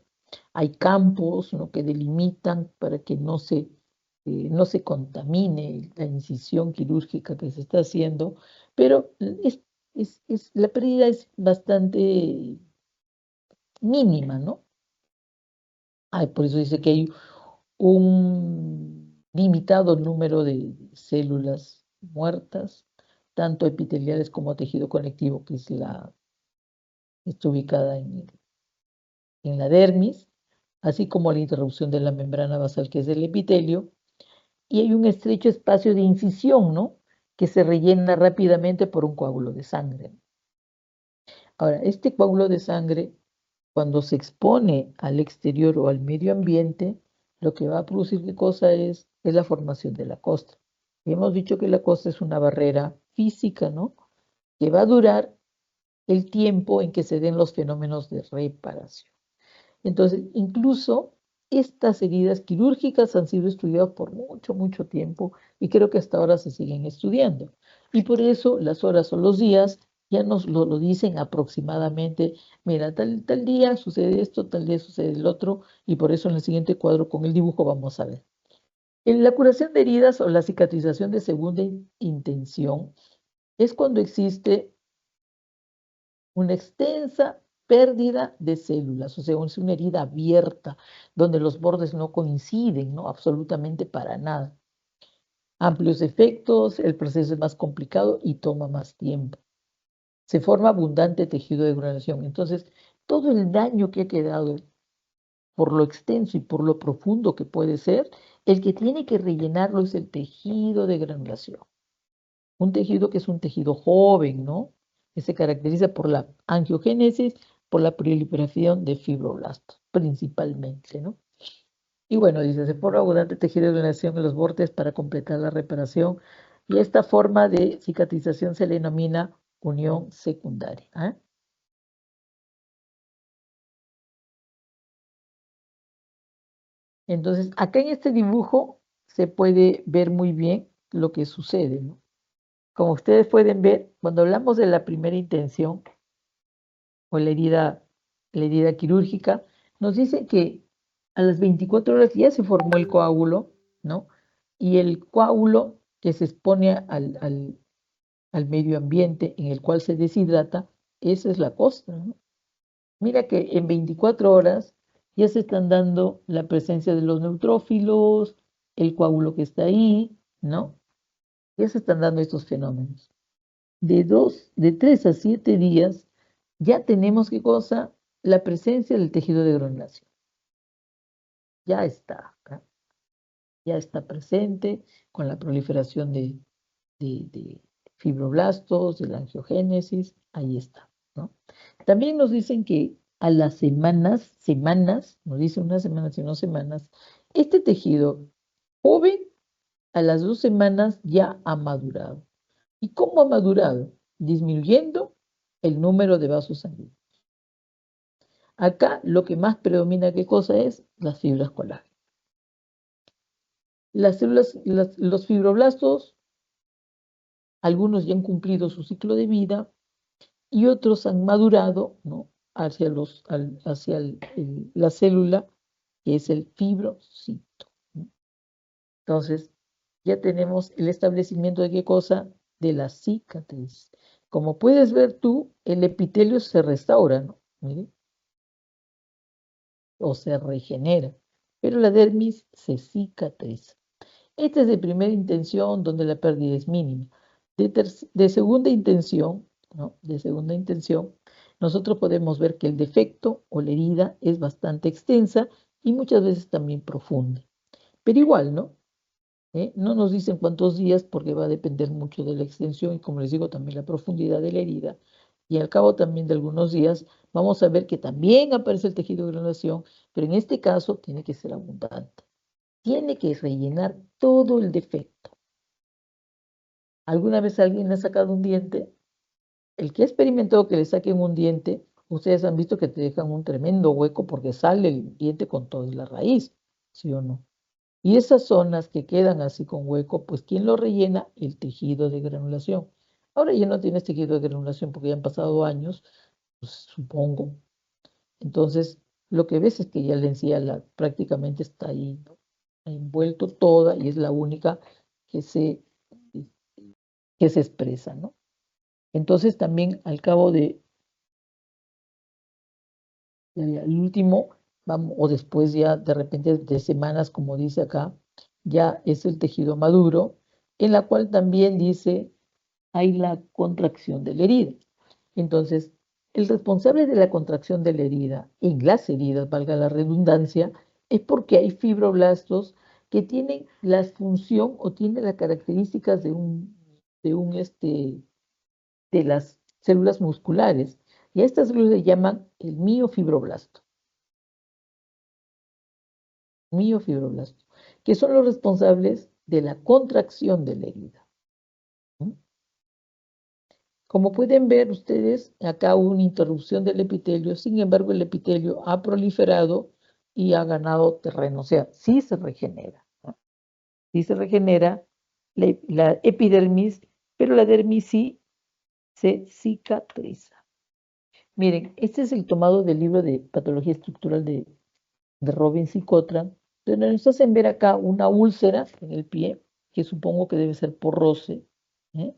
hay campos, ¿no? Que delimitan para que no se contamine la incisión quirúrgica que se está haciendo, pero la pérdida es bastante mínima, ¿no? Por eso dice que hay un limitado número de células muertas, tanto epiteliales como tejido conectivo, que está ubicada en la dermis, así como la interrupción de la membrana basal, que es el epitelio, y hay un estrecho espacio de incisión, ¿no? Que se rellena rápidamente por un coágulo de sangre. Ahora, este coágulo de sangre, cuando se expone al exterior o al medio ambiente, lo que va a producir qué cosa es la formación de la costra. Y hemos dicho que la costra es una barrera física, ¿no? Que va a durar el tiempo en que se den los fenómenos de reparación. Entonces, incluso estas heridas quirúrgicas han sido estudiadas por mucho, mucho tiempo y creo que hasta ahora se siguen estudiando. Y por eso las horas o los días ya nos lo dicen aproximadamente, mira, tal día sucede esto, tal día sucede el otro, y por eso en el siguiente cuadro con el dibujo vamos a ver. En la curación de heridas o la cicatrización de segunda intención es cuando existe una extensa pérdida de células, o sea, es una herida abierta donde los bordes no coinciden, ¿no? Absolutamente para nada. Amplios efectos, el proceso es más complicado y toma más tiempo. Se forma abundante tejido de granulación. Entonces, todo el daño que ha quedado por lo extenso y por lo profundo que puede ser, el que tiene que rellenarlo es el tejido de granulación. Un tejido que es un tejido joven, ¿no? que se caracteriza por la angiogénesis, por la proliferación de fibroblastos, principalmente, ¿no? Y bueno, dice, se forma abundante tejido de granulación en los bordes para completar la reparación, y esta forma de cicatrización se le denomina unión secundaria. Entonces, acá en este dibujo se puede ver muy bien lo que sucede, ¿no? Como ustedes pueden ver, cuando hablamos de la primera intención o la herida quirúrgica, nos dice que a las 24 horas ya se formó el coágulo, ¿no? Y el coágulo que se expone al medio ambiente en el cual se deshidrata, esa es la cosa, ¿no? Mira que en 24 horas ya se están dando la presencia de los neutrófilos, el coágulo que está ahí, ¿no? Ya se están dando estos fenómenos. De 3 a 7 días ya tenemos, ¿qué cosa? La presencia del tejido de granulación. Ya está acá. Ya está presente con la proliferación de fibroblastos, de la angiogénesis, ahí está, ¿no? También nos dicen que a las semanas, no dice una semana, sino semanas, este tejido joven a las 2 semanas ya ha madurado. ¿Y cómo ha madurado? Disminuyendo el número de vasos sanguíneos. Acá lo que más predomina, ¿qué cosa es? Las fibras colágenas. Las células, los fibroblastos, algunos ya han cumplido su ciclo de vida y otros han madurado, ¿no? hacia la célula que es el fibrocito, ¿no? Entonces, ya tenemos el establecimiento de qué cosa? De la cicatriz. Como puedes ver tú, el epitelio se restaura, ¿no? Mire, o se regenera, pero la dermis se cicatriza. Esta es de primera intención, donde la pérdida es mínima. De segunda intención, ¿no? De segunda intención, nosotros podemos ver que el defecto o la herida es bastante extensa y muchas veces también profunda. Pero igual, ¿no? No nos dicen cuántos días porque va a depender mucho de la extensión y, como les digo, también la profundidad de la herida. Y al cabo también de algunos días vamos a ver que también aparece el tejido de granulación, pero en este caso tiene que ser abundante. Tiene que rellenar todo el defecto. ¿Alguna vez alguien le ha sacado un diente? El que ha experimentado que le saquen un diente, ustedes han visto que te dejan un tremendo hueco porque sale el diente con toda la raíz, ¿sí o no? Y esas zonas que quedan así con hueco, pues ¿quién lo rellena? El tejido de granulación. Ahora ya no tienes tejido de granulación porque ya han pasado años, pues supongo. Entonces, lo que ves es que ya la encía prácticamente está ahí, ¿no? Ha envuelto toda y es la única que se, que se expresa, ¿no? Entonces también al cabo el último, vamos, o después ya de repente de semanas, como dice acá, ya es el tejido maduro, en la cual también dice hay la contracción de la herida. Entonces, el responsable de la contracción de la herida en las heridas, valga la redundancia, es porque hay fibroblastos que tienen la función o tienen las características de las células musculares. Y a estas células se llaman el miofibroblasto, que son los responsables de la contracción de la herida. Como pueden ver ustedes, acá hubo una interrupción del epitelio, sin embargo el epitelio ha proliferado y ha ganado terreno, o sea, sí se regenera, ¿no? Sí se regenera la epidermis, pero la dermis sí se cicatriza. Miren, este es el tomado del libro de Patología Estructural de Robbins y Cotran, donde nos hacen ver acá una úlcera en el pie, que supongo que debe ser por roce, ¿eh?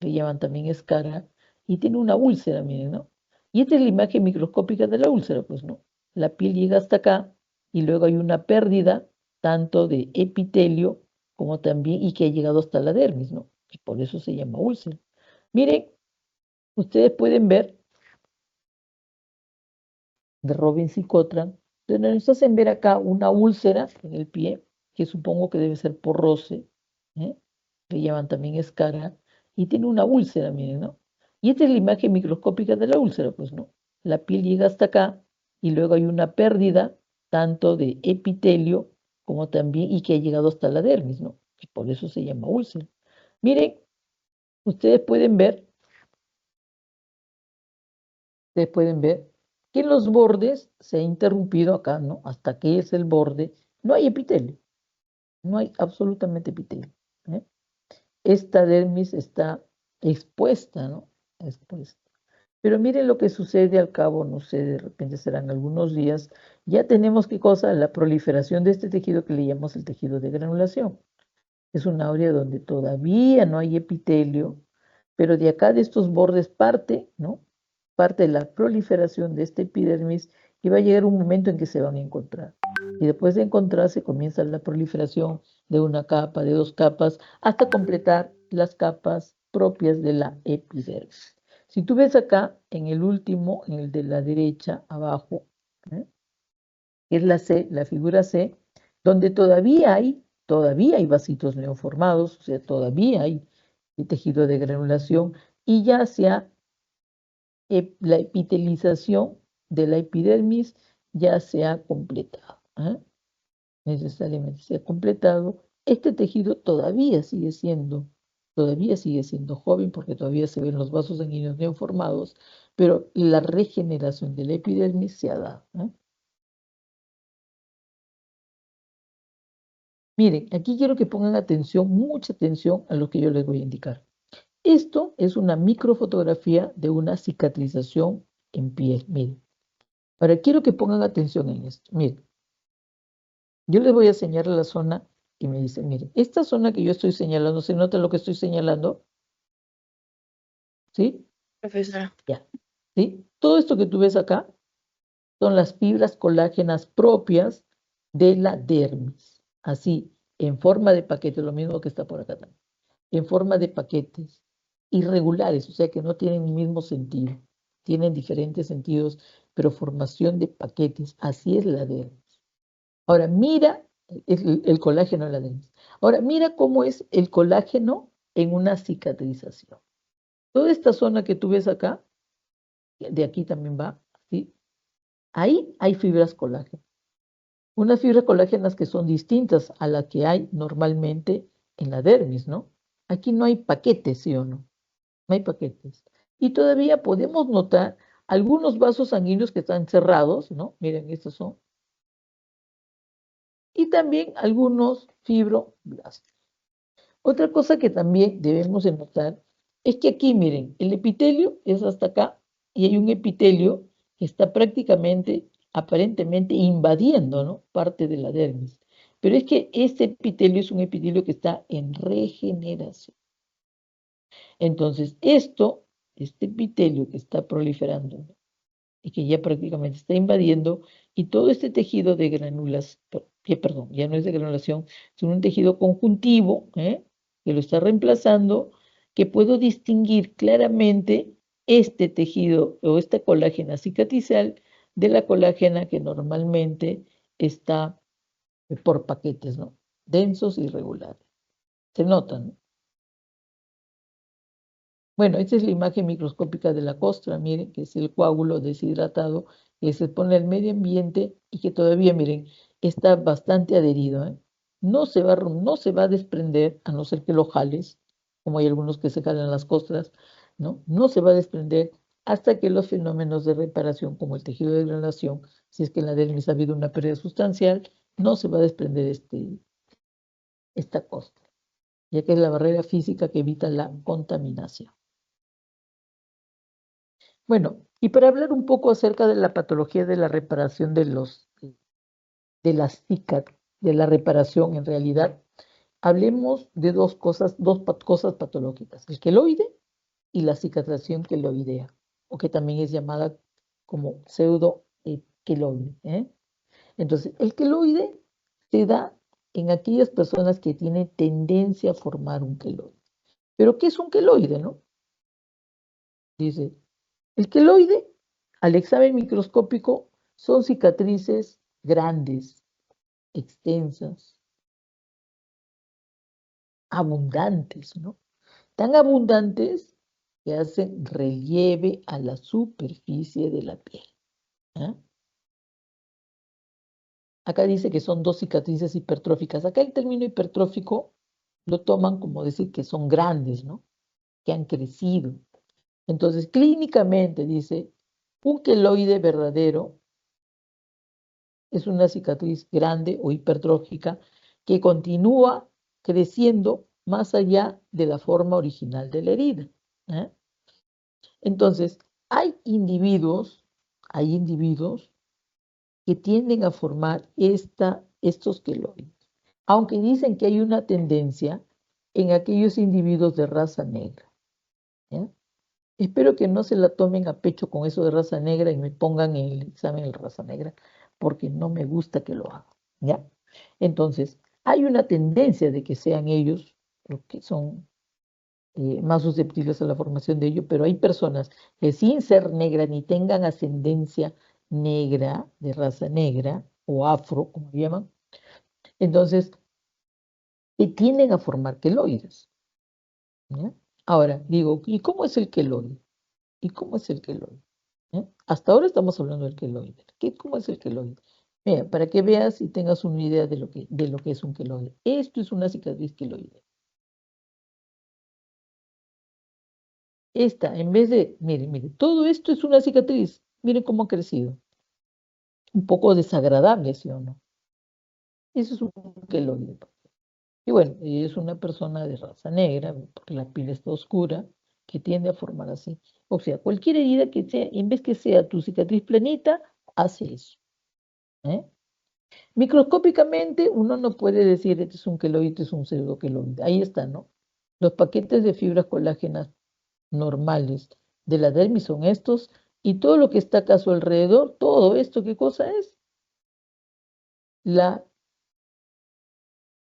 Le llaman también escara, y tiene una úlcera, miren, ¿no? Y esta es la imagen microscópica de la úlcera, pues no. La piel llega hasta acá y luego hay una pérdida tanto de epitelio como también, y que ha llegado hasta la dermis, ¿no? Y por eso se llama úlcera. Miren, ustedes pueden ver de Robbins y Cotran, donde nos hacen ver acá una úlcera en el pie, que supongo que debe ser por roce, ¿eh? Le llaman también escara, y tiene una úlcera, miren, ¿no? Y esta es la imagen microscópica de la úlcera, pues no. La piel llega hasta acá y luego hay una pérdida tanto de epitelio como también, y que ha llegado hasta la dermis, ¿no? Y por eso se llama úlcera. Miren, ustedes pueden ver que en los bordes se ha interrumpido acá, ¿no? Hasta que es el borde, no hay epitelio, no hay absolutamente epitelio, ¿eh? Esta dermis está expuesta, ¿no? Expuesta. Pero miren lo que sucede al cabo, no sé, de repente serán algunos días, ya tenemos qué cosa, la proliferación de este tejido que le llamamos el tejido de granulación. Es un área donde todavía no hay epitelio, pero de acá de estos bordes parte, ¿no? Parte de la proliferación de este epidermis y va a llegar un momento en que se van a encontrar. Y después de encontrarse comienza la proliferación de una capa, de dos capas, hasta completar las capas propias de la epidermis. Si tú ves acá, en el último, en el de la derecha, abajo, ¿eh? Que es la C, la figura C, donde todavía hay vasitos neoformados, o sea, todavía hay tejido de granulación y ya sea la epitelización de la epidermis ya se ha completado, ¿eh? Necesariamente se ha completado. Este tejido todavía sigue siendo joven porque todavía se ven los vasos sanguíneos neoformados, pero la regeneración de la epidermis se ha dado, ¿eh? Miren, aquí quiero que pongan atención, mucha atención a lo que yo les voy a indicar. Esto es una microfotografía de una cicatrización en piel, miren. Ahora quiero que pongan atención en esto, miren. Yo les voy a señalar la zona y me dicen, miren, esta zona que yo estoy señalando, ¿se nota lo que estoy señalando? ¿Sí? Profesora. Ya. ¿Sí? Todo esto que tú ves acá son las fibras colágenas propias de la dermis. Así, en forma de paquete, lo mismo que está por acá también. En forma de paquetes irregulares, o sea que no tienen el mismo sentido. Tienen diferentes sentidos, pero formación de paquetes. Así es la dermis. Ahora, mira el colágeno en la dermis. Ahora, mira cómo es el colágeno en una cicatrización. Toda esta zona que tú ves acá, de aquí también va, ¿sí? Ahí hay fibras colágenas. Unas fibras colágenas que son distintas a las que hay normalmente en la dermis, ¿no? Aquí no hay paquetes, ¿sí o no? No hay paquetes. Y todavía podemos notar algunos vasos sanguíneos que están cerrados, ¿no? Miren, estos son. Y también algunos fibroblastos. Otra cosa que también debemos de notar es que aquí, miren, el epitelio es hasta acá y hay un epitelio que está prácticamente, aparentemente invadiendo, ¿no? Parte de la dermis. Pero es que este epitelio es un epitelio que está en regeneración. Entonces, este epitelio que está proliferando, ¿no? Y que ya prácticamente está invadiendo, y todo este tejido de granulas, perdón, ya no es de granulación, sino un tejido conjuntivo, que lo está reemplazando, que puedo distinguir claramente este tejido o esta colágena cicatrizal de la colágena que normalmente está por paquetes, ¿no? Densos y regulares. Se notan, ¿no? Bueno, esta es la imagen microscópica de la costra, miren, que es el coágulo deshidratado que se pone al medio ambiente y que todavía, miren, está bastante adherido, ¿eh? No se va a desprender, a no ser que lo jales, como hay algunos que se jalan las costras, ¿no? No se va a desprender hasta que los fenómenos de reparación, como el tejido de granulación, si es que en la dermis ha habido una pérdida sustancial, no se va a desprender esta costra, ya que es la barrera física que evita la contaminación. Bueno, y para hablar un poco acerca de la patología de la reparación de las CICAT, de la reparación en realidad, hablemos de dos cosas patológicas, el queloide y la cicatrización queloidea, o que también es llamada como pseudo-queloide, ¿eh? Entonces, el queloide se da en aquellas personas que tienen tendencia a formar un queloide. ¿Pero qué es un queloide, no? Dice, el queloide, al examen microscópico, son cicatrices grandes, extensas, abundantes, ¿no? Tan abundantes que hacen relieve a la superficie de la piel. ¿Ah? Acá dice que son 2 cicatrices hipertróficas. Acá el término hipertrófico lo toman como decir que son grandes, ¿no? Que han crecido. Entonces, clínicamente dice, un queloide verdadero es una cicatriz grande o hipertrófica que continúa creciendo más allá de la forma original de la herida. ¿Eh? Entonces, hay individuos que tienden a formar estos queloides, aunque dicen que hay una tendencia en aquellos individuos de raza negra. ¿Ya? Espero que no se la tomen a pecho con eso de raza negra y me pongan en el examen de raza negra, porque no me gusta que lo hagan. ¿Ya? Entonces, hay una tendencia de que sean ellos los que son más susceptibles a la formación de ello, pero hay personas que sin ser negra ni tengan ascendencia negra, de raza negra o afro, como llaman, entonces tienden a formar queloides. ¿Ya? Ahora, digo, ¿y cómo es el queloide? ¿Y cómo es el queloide? ¿Ya? Hasta ahora estamos hablando del queloide. ¿Cómo es el queloide? Mira, para que veas y tengas una idea de lo que es un queloide. Esto es una cicatriz queloide. Esta, en vez de, mire, todo esto es una cicatriz. Miren cómo ha crecido. Un poco desagradable, ¿sí o no? Eso es un queloide. Y bueno, es una persona de raza negra, porque la piel está oscura, que tiende a formar así. O sea, cualquier herida que sea, en vez que sea tu cicatriz planita, hace eso. ¿Eh? Microscópicamente, uno no puede decir este es un queloide, este es un pseudoqueloide. Ahí está, ¿no? Los paquetes de fibras colágenas normales de la dermis son estos, y todo lo que está acá a su alrededor, todo esto, ¿qué cosa es? La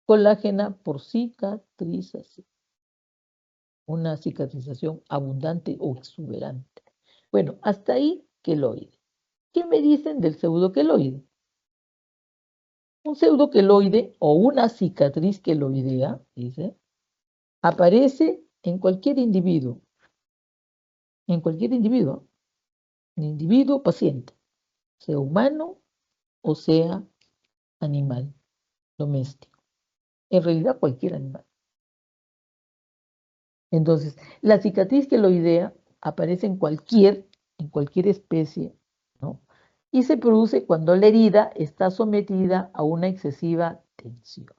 colágena por cicatrización. Una cicatrización abundante o exuberante. Bueno, hasta ahí queloide. ¿Qué me dicen del pseudoqueloide? Un pseudoqueloide o una cicatriz queloidea, dice, aparece en cualquier individuo, individuo paciente, sea humano o sea animal doméstico. En realidad cualquier animal. Entonces, la cicatriz queloidea aparece en cualquier especie, ¿no? Y se produce cuando la herida está sometida a una excesiva tensión.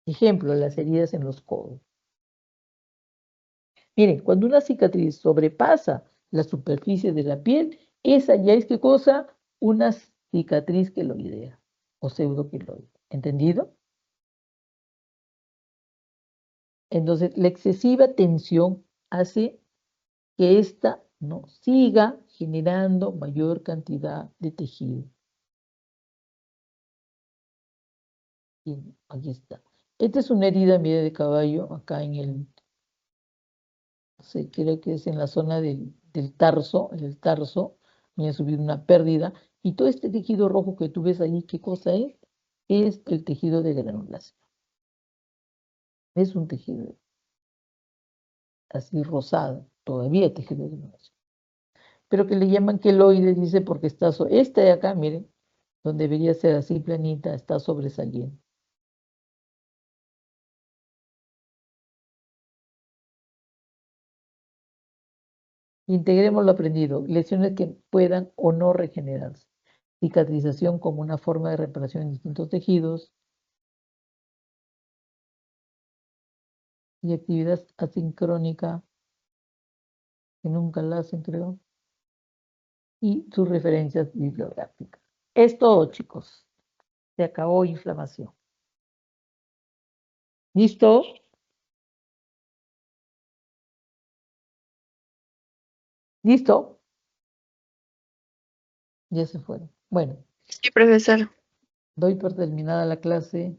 Ejemplo, las heridas en los codos. Miren, cuando una cicatriz sobrepasa la superficie de la piel, esa ya es ¿qué cosa? Una cicatriz queloidea o pseudoqueloide. ¿Entendido? Entonces, la excesiva tensión hace que ésta no siga generando mayor cantidad de tejido. Y aquí está. Esta es una herida, mire, de caballo, acá en el, no sé, creo que es en la zona del tarso, me ha subido una pérdida, y todo este tejido rojo que tú ves ahí, ¿qué cosa es? Es el tejido de granulación. Es un tejido así rosado, todavía tejido de granulación. Pero que le llaman queloide, dice, porque está, esta de acá, miren, donde debería ser así planita, está sobresaliendo. Integremos lo aprendido. Lesiones que puedan o no regenerarse. Cicatrización como una forma de reparación en distintos tejidos. Y actividad asincrónica, que nunca la hacen, creo. Y sus referencias bibliográficas. Es todo, chicos. Se acabó inflamación. ¿Listo? ¿Listo? Ya se fueron. Bueno, Sí, profesor. doy por terminada la clase.